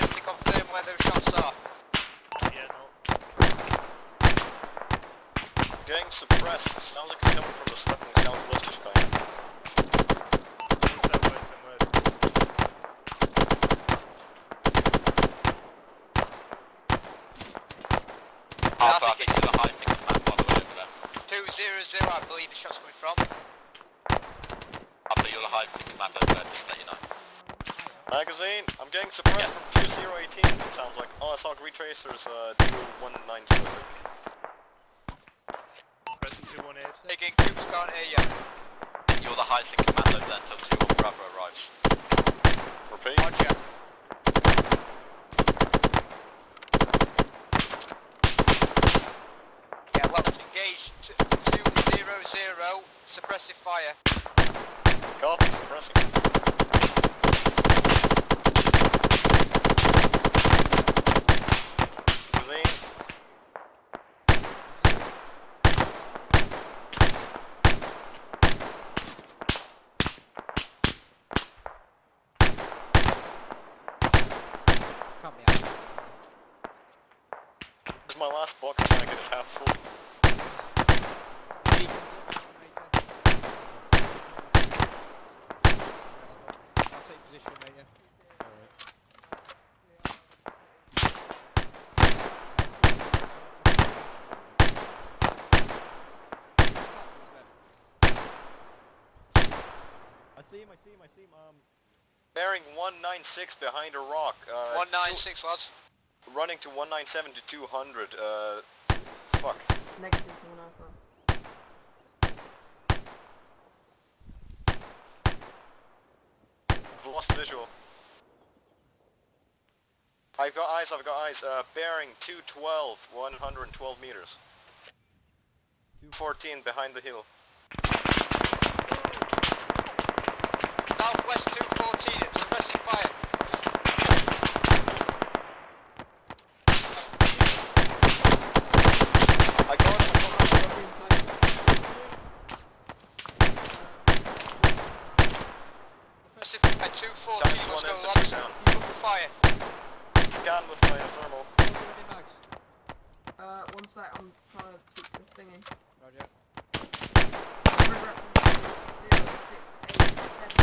Everybody confirm where those shots are. Yeah, no. Getting suppressed. Sounds like it's coming from the southwest this time. Southwest and west. Alpha, I can see the high finger map by the way over there. 200, I believe the shot's coming from. Alpha, you're the high finger map over there, just let you know. Magazine, I'm getting suppressed from 2018, it sounds like. Oh, I saw retracers, 2197. Pressing 218. Taking Coops can't hear you. You're the high finger map over there until 21 Bravo arrives. Repeat. Roger. Yeah, well, engage 200, suppressive fire. Copy, suppressing. Magazine. Can't be out. This is my last box, I'm trying to get it half full. I'll take position, mate, yeah. I see him. Bearing 196 behind a rock. 196 was? Running to 197 to 200. Fuck. Negative to 1 alpha. I've lost visual. I've got eyes. Bearing 212, 112 meters. 214 behind the hill. Southwest 214, it's suppressing fire. I got it. Pacific at 214, let's go lockdown. Fire. Scan with my thermal. One sec, I'm trying to tweak this thingy. Roger. 0687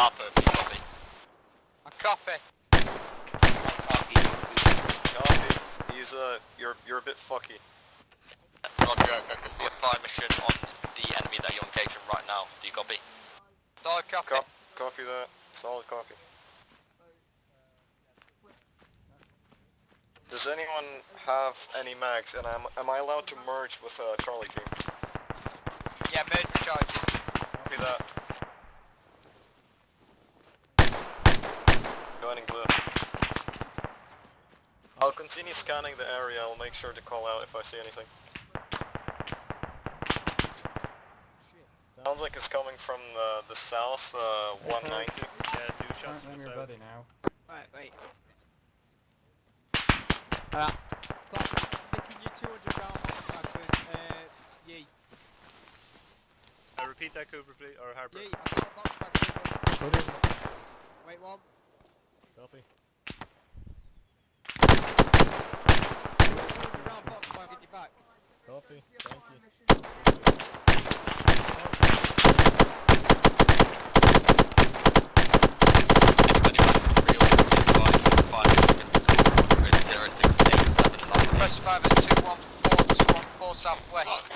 Harper, if you copy. I copy. Copy. You're a bit fucky. Roger, the apply mission on the enemy that you're engaging right now. Do you copy? Solid copy. Copy that. Solid copy. Does anyone have any mags? And am I allowed to merge with Charlie team? Yeah, merge with Charlie. Copy that. Joining blue. I'll continue scanning the area. I'll make sure to call out if I see anything. Sounds like it's coming from the south, 190. Yeah, do shots from the south. now. Right, wait. Clark, making you 200 round back with Yee. Repeat that, Cooper, please, or Harper. Yee, I've got a box back with Wait, one. Copy. 200 round box back at your back. Copy. Thank you. Press 5 at 214 southwest.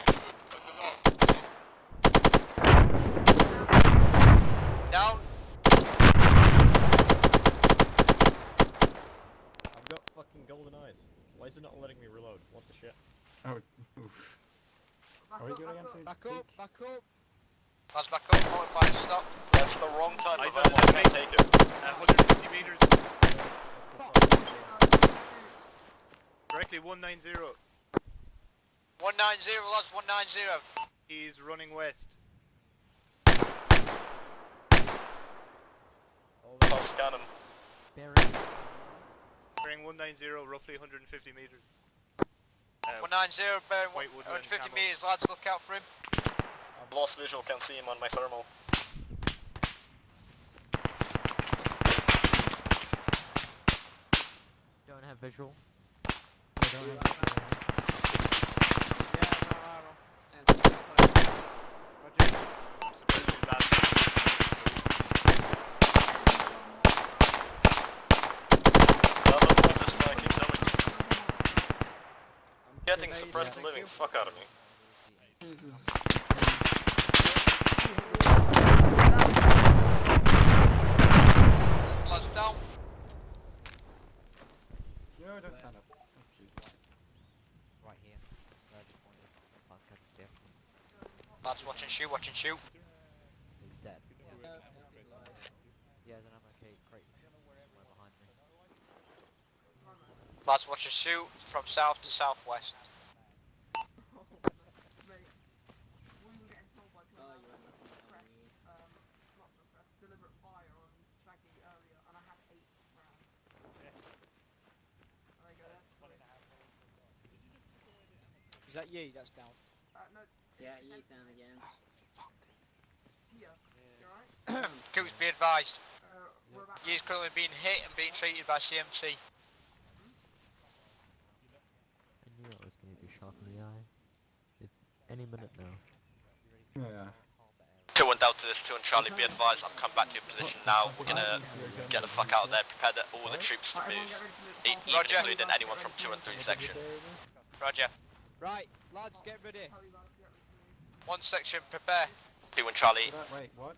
Down. I've got fucking golden eyes. Why is it not letting me reload? What the shit? Oh, oof. Back Are we up, going back again up. to Back up, back up. Pass back up, modify stop. That's the wrong time, Eyes but on I the can't take it. 150 meters. Directly 190. 190, lads, 190. He's running west. I'll scan him. Bearing 190, roughly 150 meters. 190, bearing White woodland 150 camel. meters, lads, look out for him. I've lost visual, can't see him on my thermal. Don't have visual. Getting suppressed the living fuck out of me. Jesus. Lads, down. No, don't stand up. Oh, jeez. Right here. Where I just pointed. Past casualty, actually. Lads, watch and shoot, watch and shoot. He's dead. Yeah, then I'm okay. Great. Somewhere behind me. Lads, watch and shoot from south to southwest. Mate, we were getting told by two suppress, not suppress, deliberate fire on Shaggy earlier, and I had 8 rounds. There you go, that's funny. Is that Yee that's down? No. Yeah, he's down again. Here, you alright? Coots, be advised. We're about Yee's currently being hit and being treated by CMC. I knew I was going to be shot in the eye. It's any minute now. Yeah. 2-1 Delta, this 2-1 Charlie, be advised, I'm coming back to your position now. We're gonna get the fuck out of there, prepare all the troops to move, Roger. including anyone from 2 and 3 section. Roger. Right, lads, get ready. tell you guys to get rid of me. One section, prepare. 2-1 Charlie, Wait, what?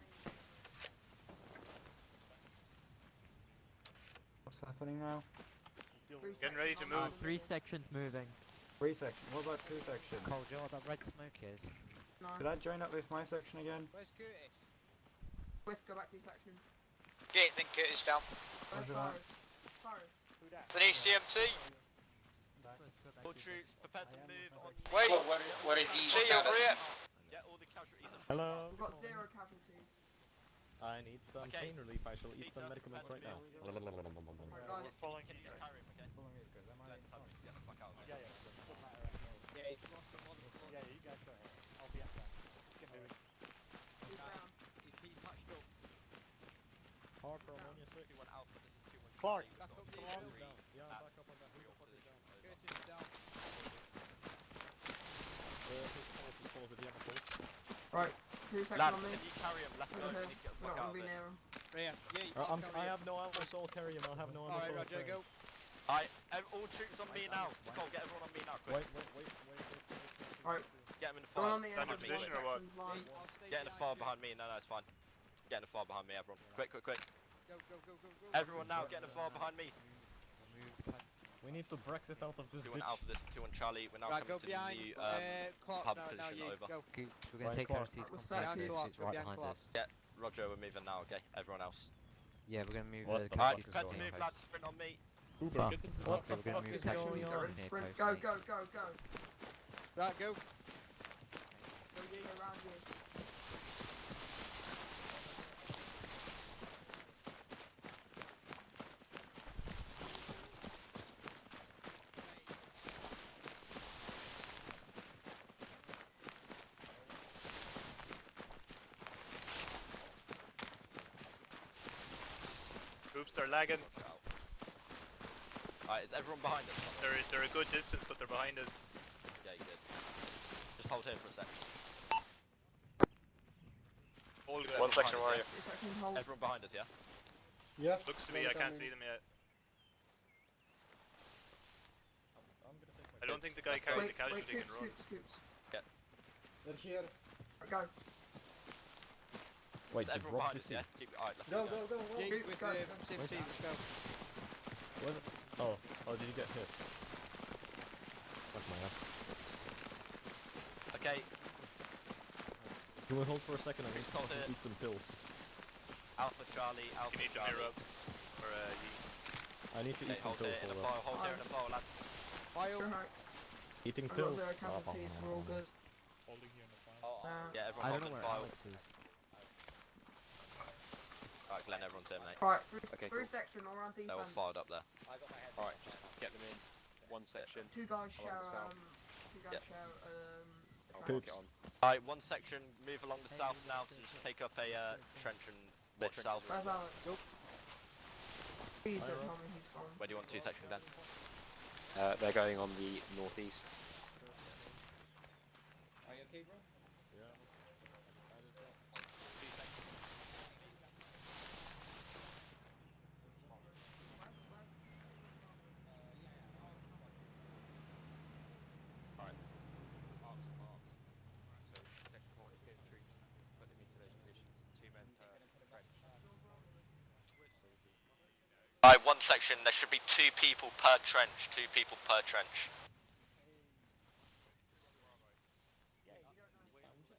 What's happening now? Getting ready to move. 3 sections moving. 3 section. What about 2 sections? Cole, do you know what that red smoke is? No. Could I join up with my section again? Where's Curtis? West, go back to your section. Get then Curtis down. Where's Roger that. Cyrus? Cyrus. The need CMC. All troops, prepare to move on. Wait. What is he? See you over here. Get all the casualties on. Hello. We've got 0 casualties. I need some pain relief. I shall eat some medicaments right now. Alright, guys. Following can you carry him, okay? Let's have him get the fuck out of there. Yeah, he's lost him on the floor. Yeah, you guys go ahead. I'll be after. Get moving. He's down. He's patched up. Harper, I'm on your six. 2-1 Alpha, this is 2-1 Clark. Back up the Come on. hill. Yeah, back up on that. Who's down? Curtis is down. Pause if you have a pulse. Right, 2 seconds Lads, on me. can you carry him? Let's Over go. We here. need to get the We fuck don't out want to of be there. near him. Yeah, I have no ammo, so I'll carry him. I'll have no ammo, Alright, so I'll Roger, carry him. go. Alright, all troops on me now. Cole, get everyone on me now, quick. Wait. Alright. Get them in the Going fire. on the Stand in end position or what? section's line. Get in the fire behind me. No, it's fine. Get in the fire behind me, everyone. Quick. Go. Everyone now, get in the fire behind me. We need to Brexit out of this 2-1 bitch. Alpha, this 2-1 Charlie. We're now Right, coming go to the behind. new Clock, pub now position. you, Over. go. We're going to take Clark. out these What's company that? because it's right Behind behind Clark. us. Yeah, Roger, we're moving now, okay? Everyone else. Yeah, we're going to move What the the Alright, company prepare to to move, lads. Sprint on me. Fuck. What the We're going fuck to move is section going here on? post, Go, mate. go. Right, go. Go ye around you. Troops are lagging. Alright, is everyone behind us? They're a good distance, but they're behind us. Yeah, you good. Just hold here for a sec. All good. One section, where are you? Second hold. Everyone behind us, yeah? Yeah. Looks to me, I can't see them yet. I don't think the guy carrying the casualty can run. Scoops. Yeah. They're here. Go. Wait, Is the everyone rock behind to us, see. yeah? Alright, let's Go. Jake Scoops, with go. CMC, let's go. Was it? Oh, did you get hit? Fuck my ass. Okay, Can we hold for a second? I need Hold to it. eat some pills. Alpha Charlie, Alpha You need to Charlie. mirror up. Or, I need to Okay, eat some hold pills. it in a Hold file, up. hold there in a file, lads. File. Alright. Eating I've got pills. 0 casualties, we're all good. Yeah, everyone I hold don't in know the where file. Alex is. Alright, Glenn, everyone's here, mate. Alright, Okay, through cool. section, all around They're all defense. fired up there. I got my head. Alright, just get them in. One section. 2 guys Along share, the south. Yep. I'll Coops. get on. Alright, one section, move along the south now, so just take up a trench and watch south. Where's Alex? Please don't tell me he's gone. Where do you want 2 sections then? They're going on the northeast. Are you okay, bro? Alright, one section, there should be 2 people per trench. 2 people per trench.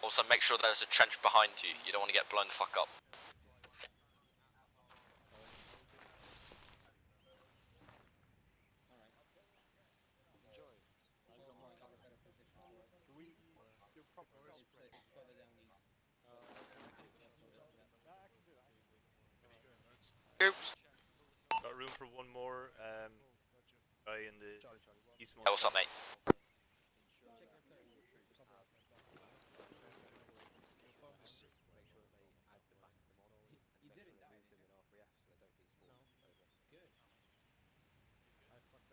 Also make sure there's a trench behind you. You don't want to get blown the fuck up. Oops. Got room for one more guy in the east. Hey, what's up, mate?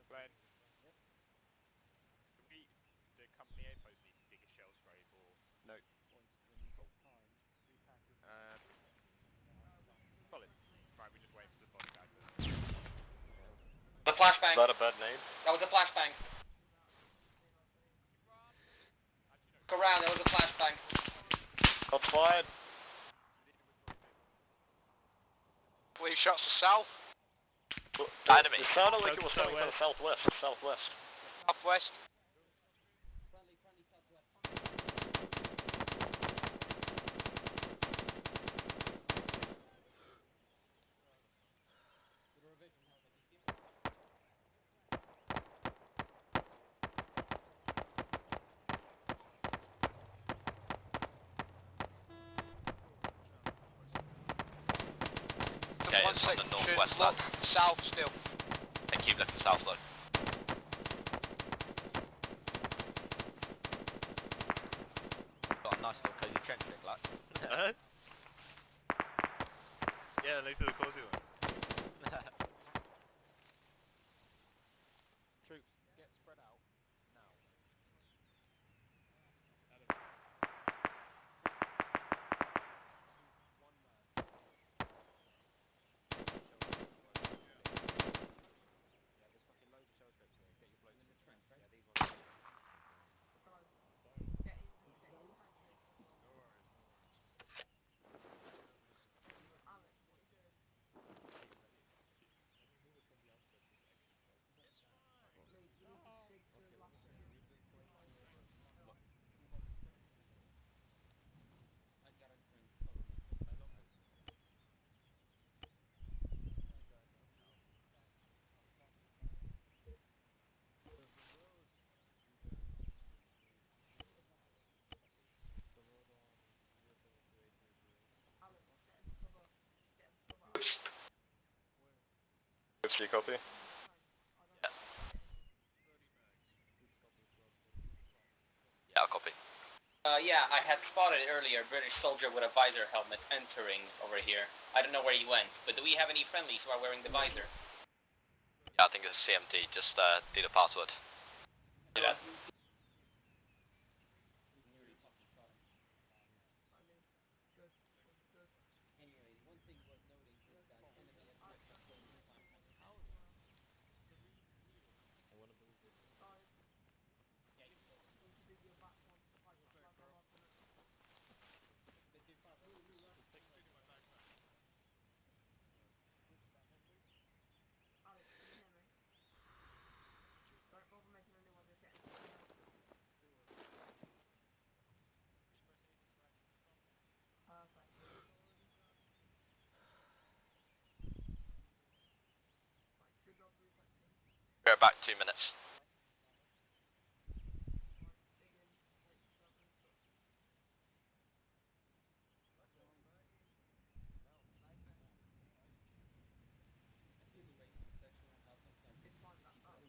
Glenn. The company A post need to dig a shell scrape or No. solid. Right, we just wait for the body guy. The flashbang. Is that a bad name? That was a flashbang. Look around, there was a flashbang. Not fired. Were you shots to south? Enemy. It sounded like it was coming from the southwest. Southwest. Southwest. Okay, it's on the northwest, lad. South still. And keep looking south, though. Got a nice little cozy trench dig, like. Yeah, next to the cozy one. Troops, get spread out now. Do you copy? Yeah, I'll copy. Yeah, I had spotted earlier a British soldier with a visor helmet entering over here. I don't know where he went, but do we have any friendlies who are wearing the visor? Yeah, I think it's CMD, just do the password. Do that. Anyways, one thing worth noting is that enemy SPX are still in flank. Bit too far, bro. Alex, can you hear me? Don't bother making a new one, just get into it now. Perfect. Right, good job resection. We're back 2 minutes. Dig in, wait for further instructions. Excuse me, wait, section will have some time. It's fine, that's fine.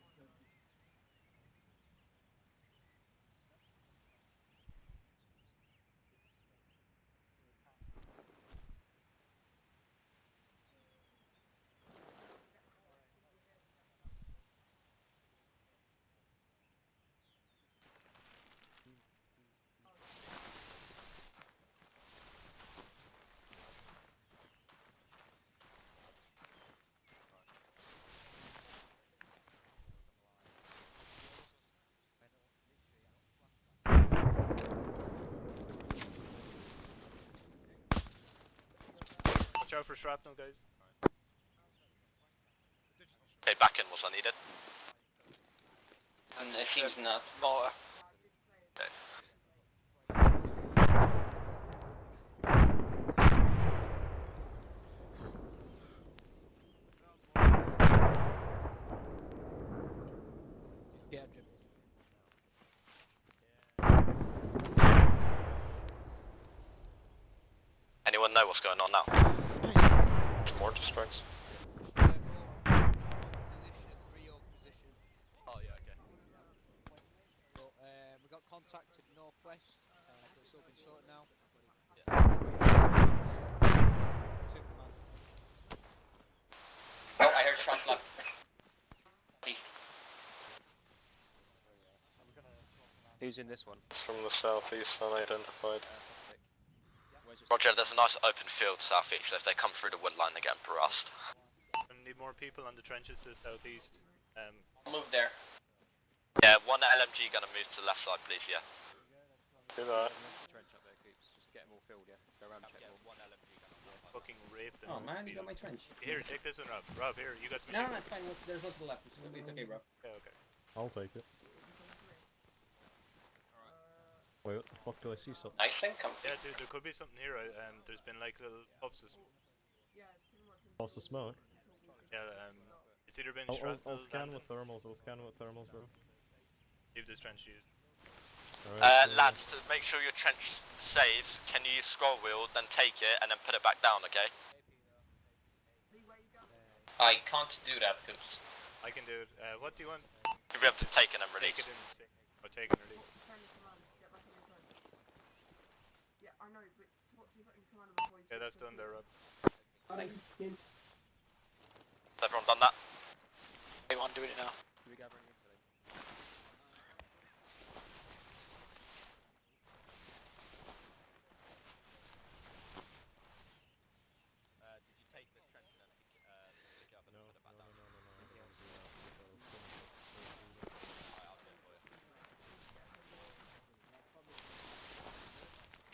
Watch out for shrapnel, guys. Okay, back in was I needed. It seems not. More. Yeah, Jim. Anyone know what's going on now? Mortar strikes. Position. Oh yeah, okay. So, we got contact at northwest. So it's all been sorted now. Resume command. Oh, I heard shot luck. Who's in this one? It's from the southeast, unidentified. Where's your Roger, there's a nice open field southeast, so if they come through the wood line, they get harassed. I need more people on the trenches to the southeast. Move there. Yeah, one LMG gonna move to the left side, please, yeah. Do that. trench up there, Coops? Just get them all filled, yeah? Go around and check them all. One LMG gun. Fucking raped them. Oh man, you got my trench. Here, take this one, Rob. Rob, here, you got the No, machine. that's fine. There's one to the left. It's okay, bro. Okay, okay. I'll take it. Wait, what the fuck do I see something? I think I'm... Yeah, dude, there could be something here. There's been like little puffs of... What's the smoke? Yeah, it's either been I'll shrapnel, scan landing. with thermals, I'll scan with thermals, bro. Leave this trench used. Lads, to make sure your trench saves, can you scroll wheel, then take it, and then put it back down, okay? I can't do that, Coops. I can do it. What do you want? You'll be able to take it and release. Take it in sync. Or take it and release. Yeah, I know, but what 2 seconds command before you Yeah, that's done there, Rob. Thanks, Skin. Has everyone done that? Anyone doing it now? Do we gather any info then? Did you take this trench and then pick it up and put it back down? Alright, I'll do it for you.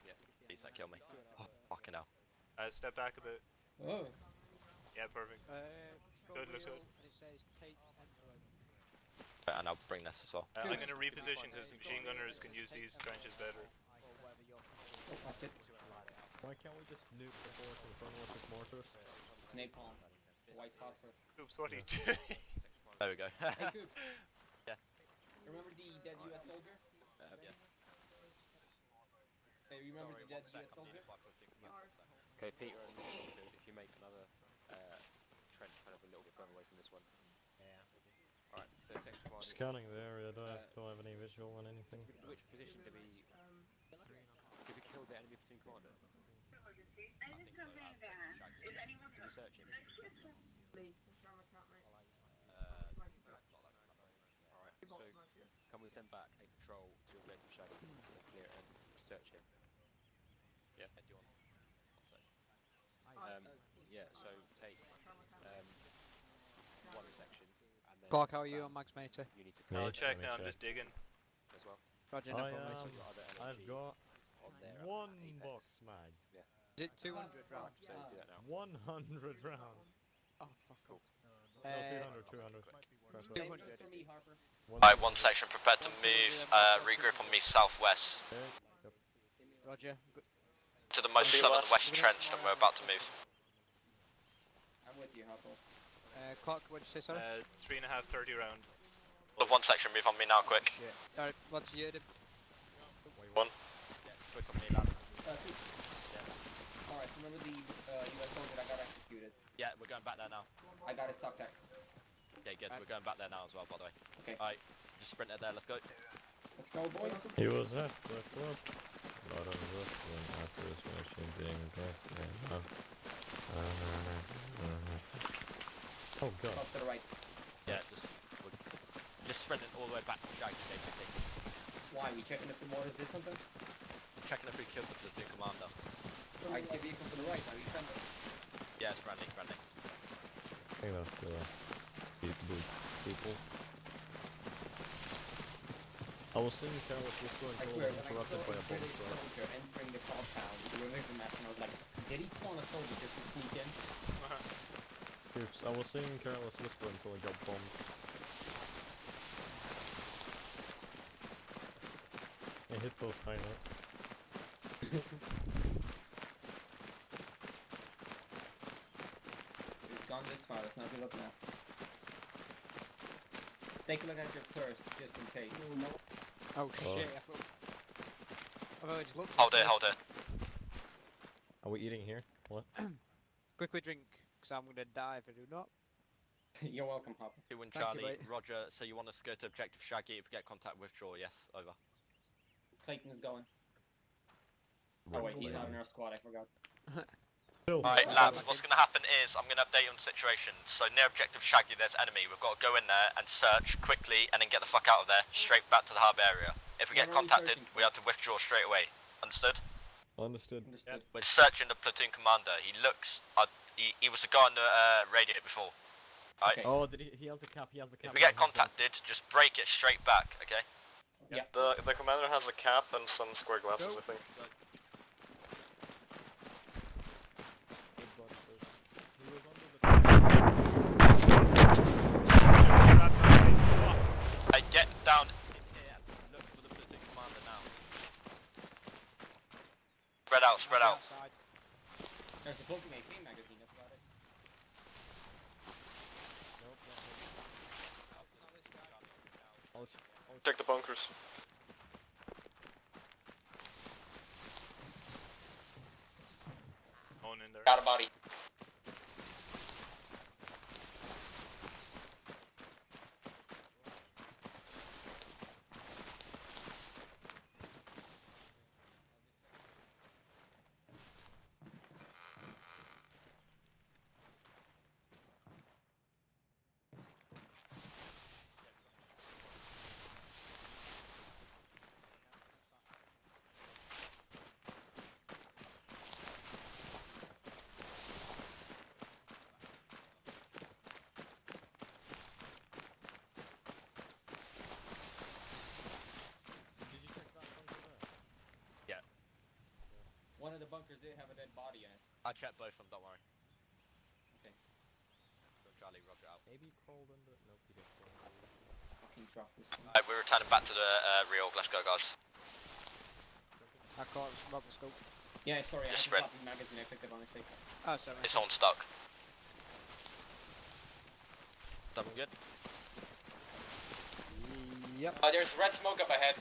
Yeah. Please don't kill me. Oh, fucking hell. Step back a bit. Oh. Yeah, perfect. Good, looks good. And it says take envelope. And I'll bring this as well. I'm going to reposition because the machine gunners can use these trenches better. Or whatever you're Oh, fuck it. Why can't we just nuke the force in front of us with mortars? Napalm. White phosphorus. Oops, what are you doing? There we go. Hey, Coops. Yeah. Remember the dead US soldier? Yeah. Hey, remember the dead US soldier? Okay, Peter, if you make another Alright, so section 1. Scanning the area, don't have any visual on anything. Which position did we kill the enemy platoon commander? Did we search him? Alright, so can we send back a patrol to Objective Shaggy and clear and search him? Yeah, do you want? Yeah, so take one section and then Clark, how are you on Max Mater? you need to I'll check now, I'm just digging. as well. Roger, no problem. I've got On there, one Apex. box mag. Yeah. Is it 200 rounds? So do that now. 100 rounds. Oh, fuck. Cool. No, 200, 200. 200. For me, Harper. Alright, one section prepared to move, regroup on me southwest. Okay, yep. Roger. To the most southern west trench that we're about to move. I'm with you, Harper. Clark, what did you say, sorry? 3.5, 30 round. The one section, move on me now, quick. Shit. Alright, what's your One. Yeah, quick on me, lads. Alright, so remember the US soldier that got executed? Yeah, we're going back there now. I got his stock tax. Okay, good. We're going back there now as well, by the way. Okay. Alright, just sprinted there, let's go. Let's go, boys. He was at the club. Lot of this when after his mission being dead. Oh god. Off to the right. Yeah, we're just sprinting all the way back to Shaggy, basically. Why? We checking if the mortars did something? Checking if we killed the platoon commander. I see a vehicle to the right. Are you friendly? Yeah, it's friendly, friendly. I think that's the people. I was seeing Carlos was going I to swear, was when I interrupted saw by a a bomb British strike. soldier entering the compound with the revision mask, and I was like, did he spawn a soldier just to sneak in? Oops, I was seeing Carlos whisper until I got bombed. I hit those high notes. We've gone this far, let's not give up now. Take a look at your thirst, just in case. Oh shit, I thought... I just looked. Hold it, hold it. Are we eating here? What? Quickly drink, because I'm gonna die if I do not. You're welcome, Hopper. 2 and Thank you, Charlie, mate. Roger, so you want us to go to Objective Shaggy if we get contact, withdraw, yes, over. Clayton's going. Oh wait, he's not in our squad, I forgot. Alright, lads, what's going to happen is I'm going to update you on the situation. So near Objective Shaggy there's enemy. We've got to go in there and search quickly and then get the fuck out of there, straight back to the hub area. If we get Where are we contacted, searching we have to withdraw straight away. Understood? Understood. Understood. We're searching the platoon commander. He looks... he was the guy on the radiator before. Alright? Okay. Oh, did he has a cap, he has a cap. If we get contacted, just break it straight back, okay? Yeah. The commander has a cap and some square glasses, I think. Get down. Look for the platoon commander now. Spread out, spread out. There's a bulky AK magazine, that's about it. Check the bunkers. On in there. Got a body. One of the bunkers did have a dead body in it. I checked both of them, don't worry. Okay. So Charlie, Roger out. Maybe crawled under. Nope, he didn't crawl under. Fucking drop this one. Alright, we're returning back to the reorg. Let's go, guys. I can't smoke the scope. Yeah, sorry, I Just haven't spread. got the magazine, I picked it on mistake. Oh, sorry. It's on stuck. Something good? Yep. There's red smoke up ahead.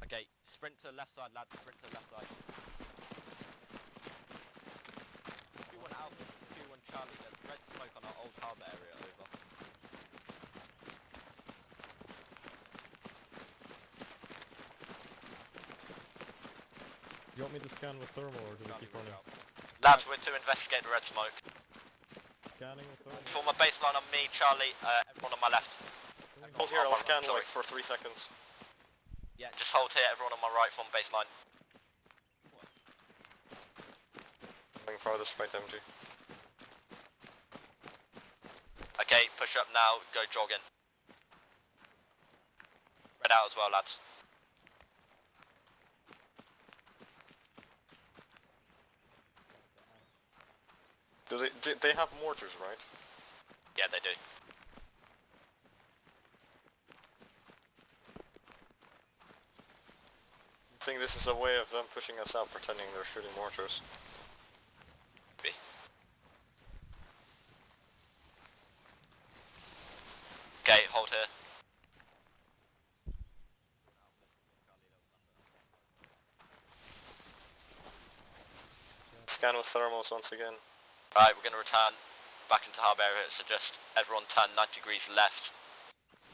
Okay, sprint to left side, lads, sprint to left side. 2-1 Alpha, 2-1 Charlie, there's red smoke on our old harbour area. want me to scan with thermal or do we keep running? Labs, we're to investigate the red smoke. Scanning with thermal. Form a baseline on me, Charlie, everyone on my left. Hold here, I'll scan like for 3 seconds. Yeah, just hold here, everyone on my right, form baseline. Going farthest right, MG. Okay, push up now, go jogging. Spread out as well, lads. Do they have mortars, right? Yeah, they do. I think this is a way of them pushing us out, pretending they're shooting mortars. Okay, hold here. Scan with thermals once again. Alright, we're going to return back into harbour area, so just everyone turn 90 degrees left,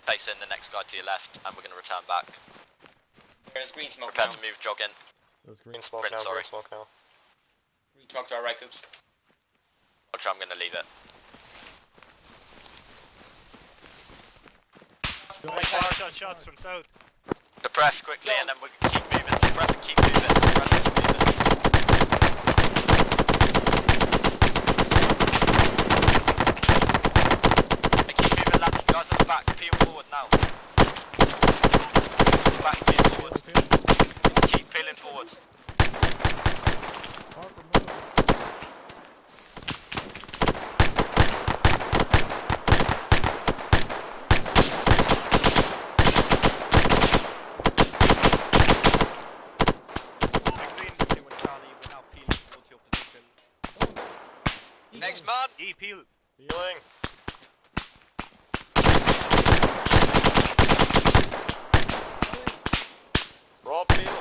face in the next guy to your left, and we're going to return back. There's green smoke Prepare now. to move jogging. There's Green smoke now, sorry. green smoke now. Green smoke to our right, Coops. Roger, I'm going to leave it. Shots from south. Suppress quickly and then we keep moving. Suppress and keep moving. Suppress and keep moving. Hey, keep moving left. Guys at the back. Peel forward now. Back, peel forward. Keep peeling forward. Next man! Peel. Healing! Raw peel!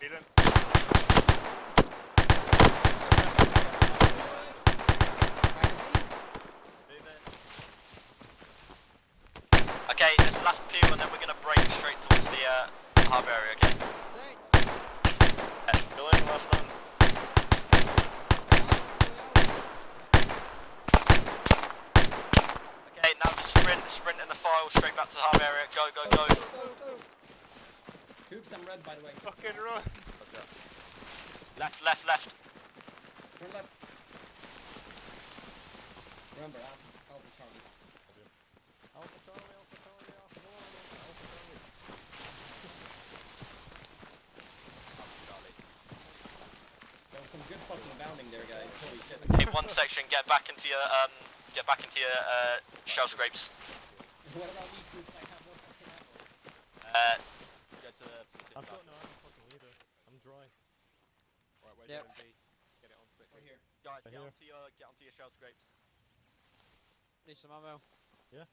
Peeling. Okay, this last peel and then we're gonna break straight towards the harbour area, okay? Healing, last one. Okay, now just sprint in the file straight back to the harbour area. Go, go, go. Coops, I'm red, by the way. Fucking run. Left, left, left. Turn left. Remember, Alpha Charlie. Alpha Charlie, Alpha Charlie, Alpha Charlie, Alpha Charlie. There was some good fucking bounding there, guys. Holy shit. In one section, get back into your shell scrapes. What about me, Coops? I have no fucking ammo. Go to the... I've got no ammo fucking either. I'm dry. Right, where's Yep. MG? Get it on quickly. Right here. Guys, Right here. get onto your shell scrapes. Need some ammo. Yeah.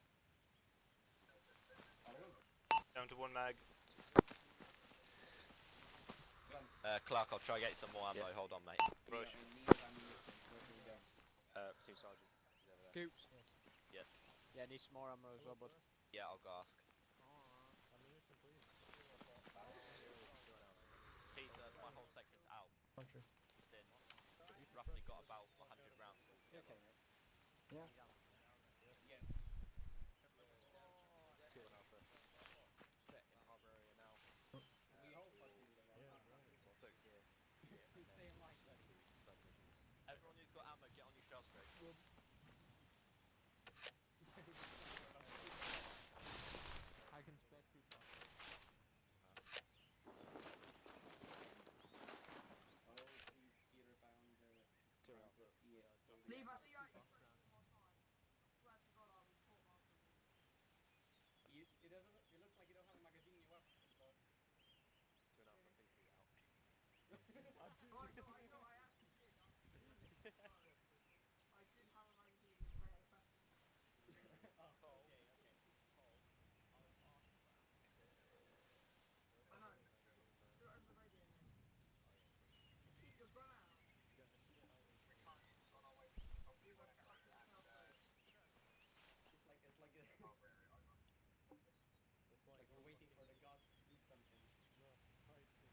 Down to 1 mag. Clark, I'll try to get you some more ammo. Yeah. Hold on, mate. Rush. Platoon sergeant. Coops. Yes. Yeah, need some more ammo as well, bud. Yeah, I'll go ask. Ammunition, please. Peter, my whole section's out. Country. Then we've roughly got about 100 rounds altogether. Yeah. Yes. Two and alpha. Set in harbour area now. We all fucking Soak here. stay in line. Everyone who's got ammo, get on your shell scrapes. I can spare 2 bucks. Oh, please, Peter found the... Leave, I see you at your friends one time. I swear to God, I was court martialed. It doesn't. It looks like you don't have a magazine in your weapon. But... Two and alpha. Think through out. I know, I actually did. I did have a magazine with great effect. Oh, okay. I know. Do it over the radio, mate. Keep your gun out. It's like it's like we're waiting for the gods to do something. No, Christ.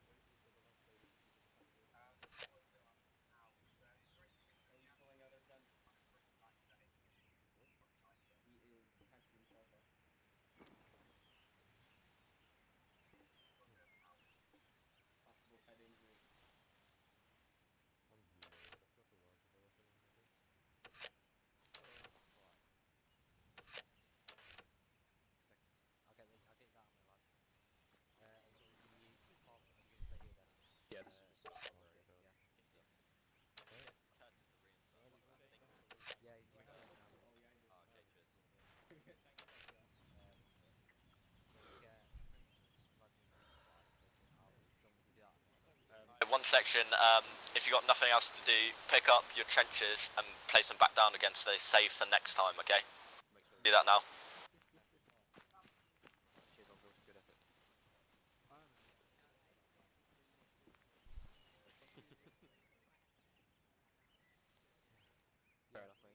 section, if you've got nothing else to do, pick up your trenches and place them back down again so they're safe for next time, okay? Do that now. Cheers, Uncle. Good effort. Fair enough, mate.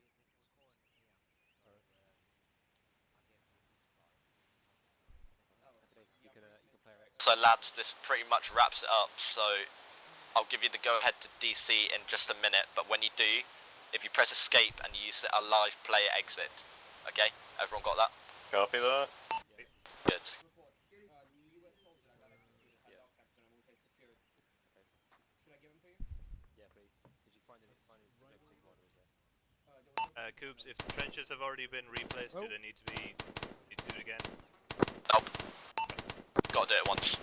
You can play our X. So lads, this pretty much wraps it up, so I'll give you the go-ahead to DC in just a minute, but when you do, if you press escape and you use a live player exit, okay? Everyone got that? Copy that. Good. Report. The US soldier that got executed by dog captain and will take secured. Okay. Should I give him to you? Yeah, please. Did you find any negative orders there? Coops, if the trenches have already been replaced, do they need to be... need to do it again? Nope. Gotta do it once.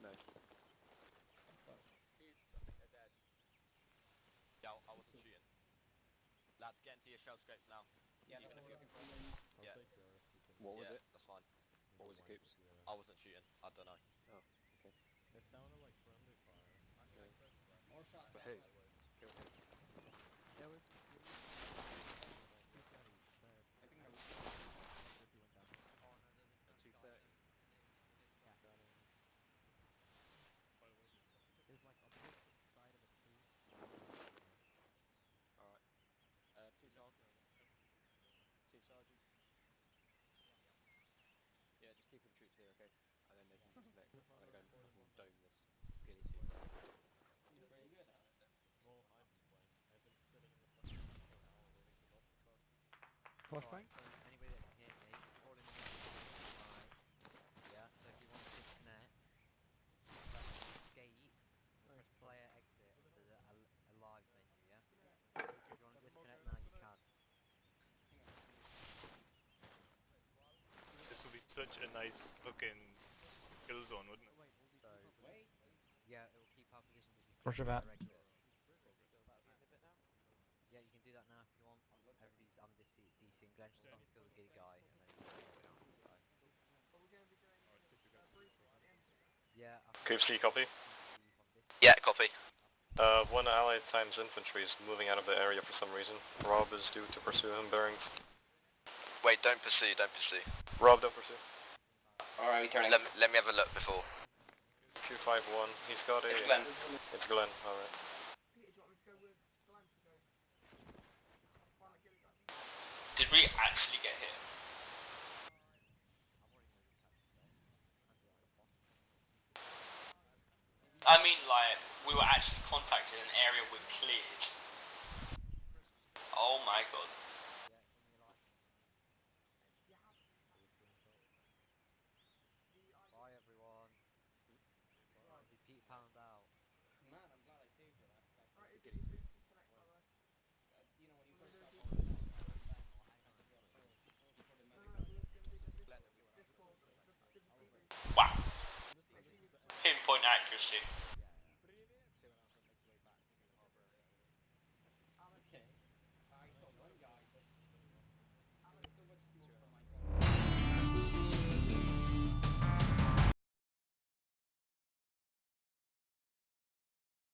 No. Yeah, I wasn't shooting. Lads, get into your shell scrapes now. Yeah, Even that's if what you're... we're looking for. Yeah. What was Yeah, it? that's fine. What was it, Coops? I wasn't shooting. I don't know. Oh, okay. It sounded like friendly fire. More shots. But who? outside. Kill him. I think I was. At 2:30. There's like a big side of a tree. Alright. Two sergeant. Two sergeant. Yeah, just keep the troops here, okay? And then they can disconnect. I'm gonna go and fucking dome this ghillie suit. He's very good at it. Well, I've been playing. I've been sitting in the front for an hour waiting for help to start. Alright, so anybody that can hear me, call in the right. Yeah, so if you want to disconnect, press escape, press player exit to a live menu, yeah? If you want to disconnect now, you can. This would be such a nice fucking kill zone, wouldn't it? So, yeah, it will keep our positions if you Roger press that. player exit. Yeah, you can do that now if you want. Everybody's on this seat, DC, and Glenn's just gone to kill the giddy guy, and then you can kill the guy. Are we going to be doing a briefing at the end here? Yeah, Coops, can you copy? Yeah, copy. One allied times infantry is moving out of the area for some reason. Rob is due to pursue him bearing... Wait, don't pursue, don't pursue. Rob, don't pursue. Alright, returning. Let me have a look before. 251, he's got a... It's Glenn. It's Glenn, alright. Peter, do you want me to go with Glenn to go? Find the gilly guys. Did we actually get hit? I mean, like, we were actually contacted in an area we cleared. Oh my god. Bye everyone. Obviously Pete pound out. Man, I'm glad I saved your ass. Like, Alright, who's disconnect by the way? you know, when you We're first gonna got do on, before the No, medic no, we're gonna do the Discord, the debrief. Wow. Pinpoint accuracy.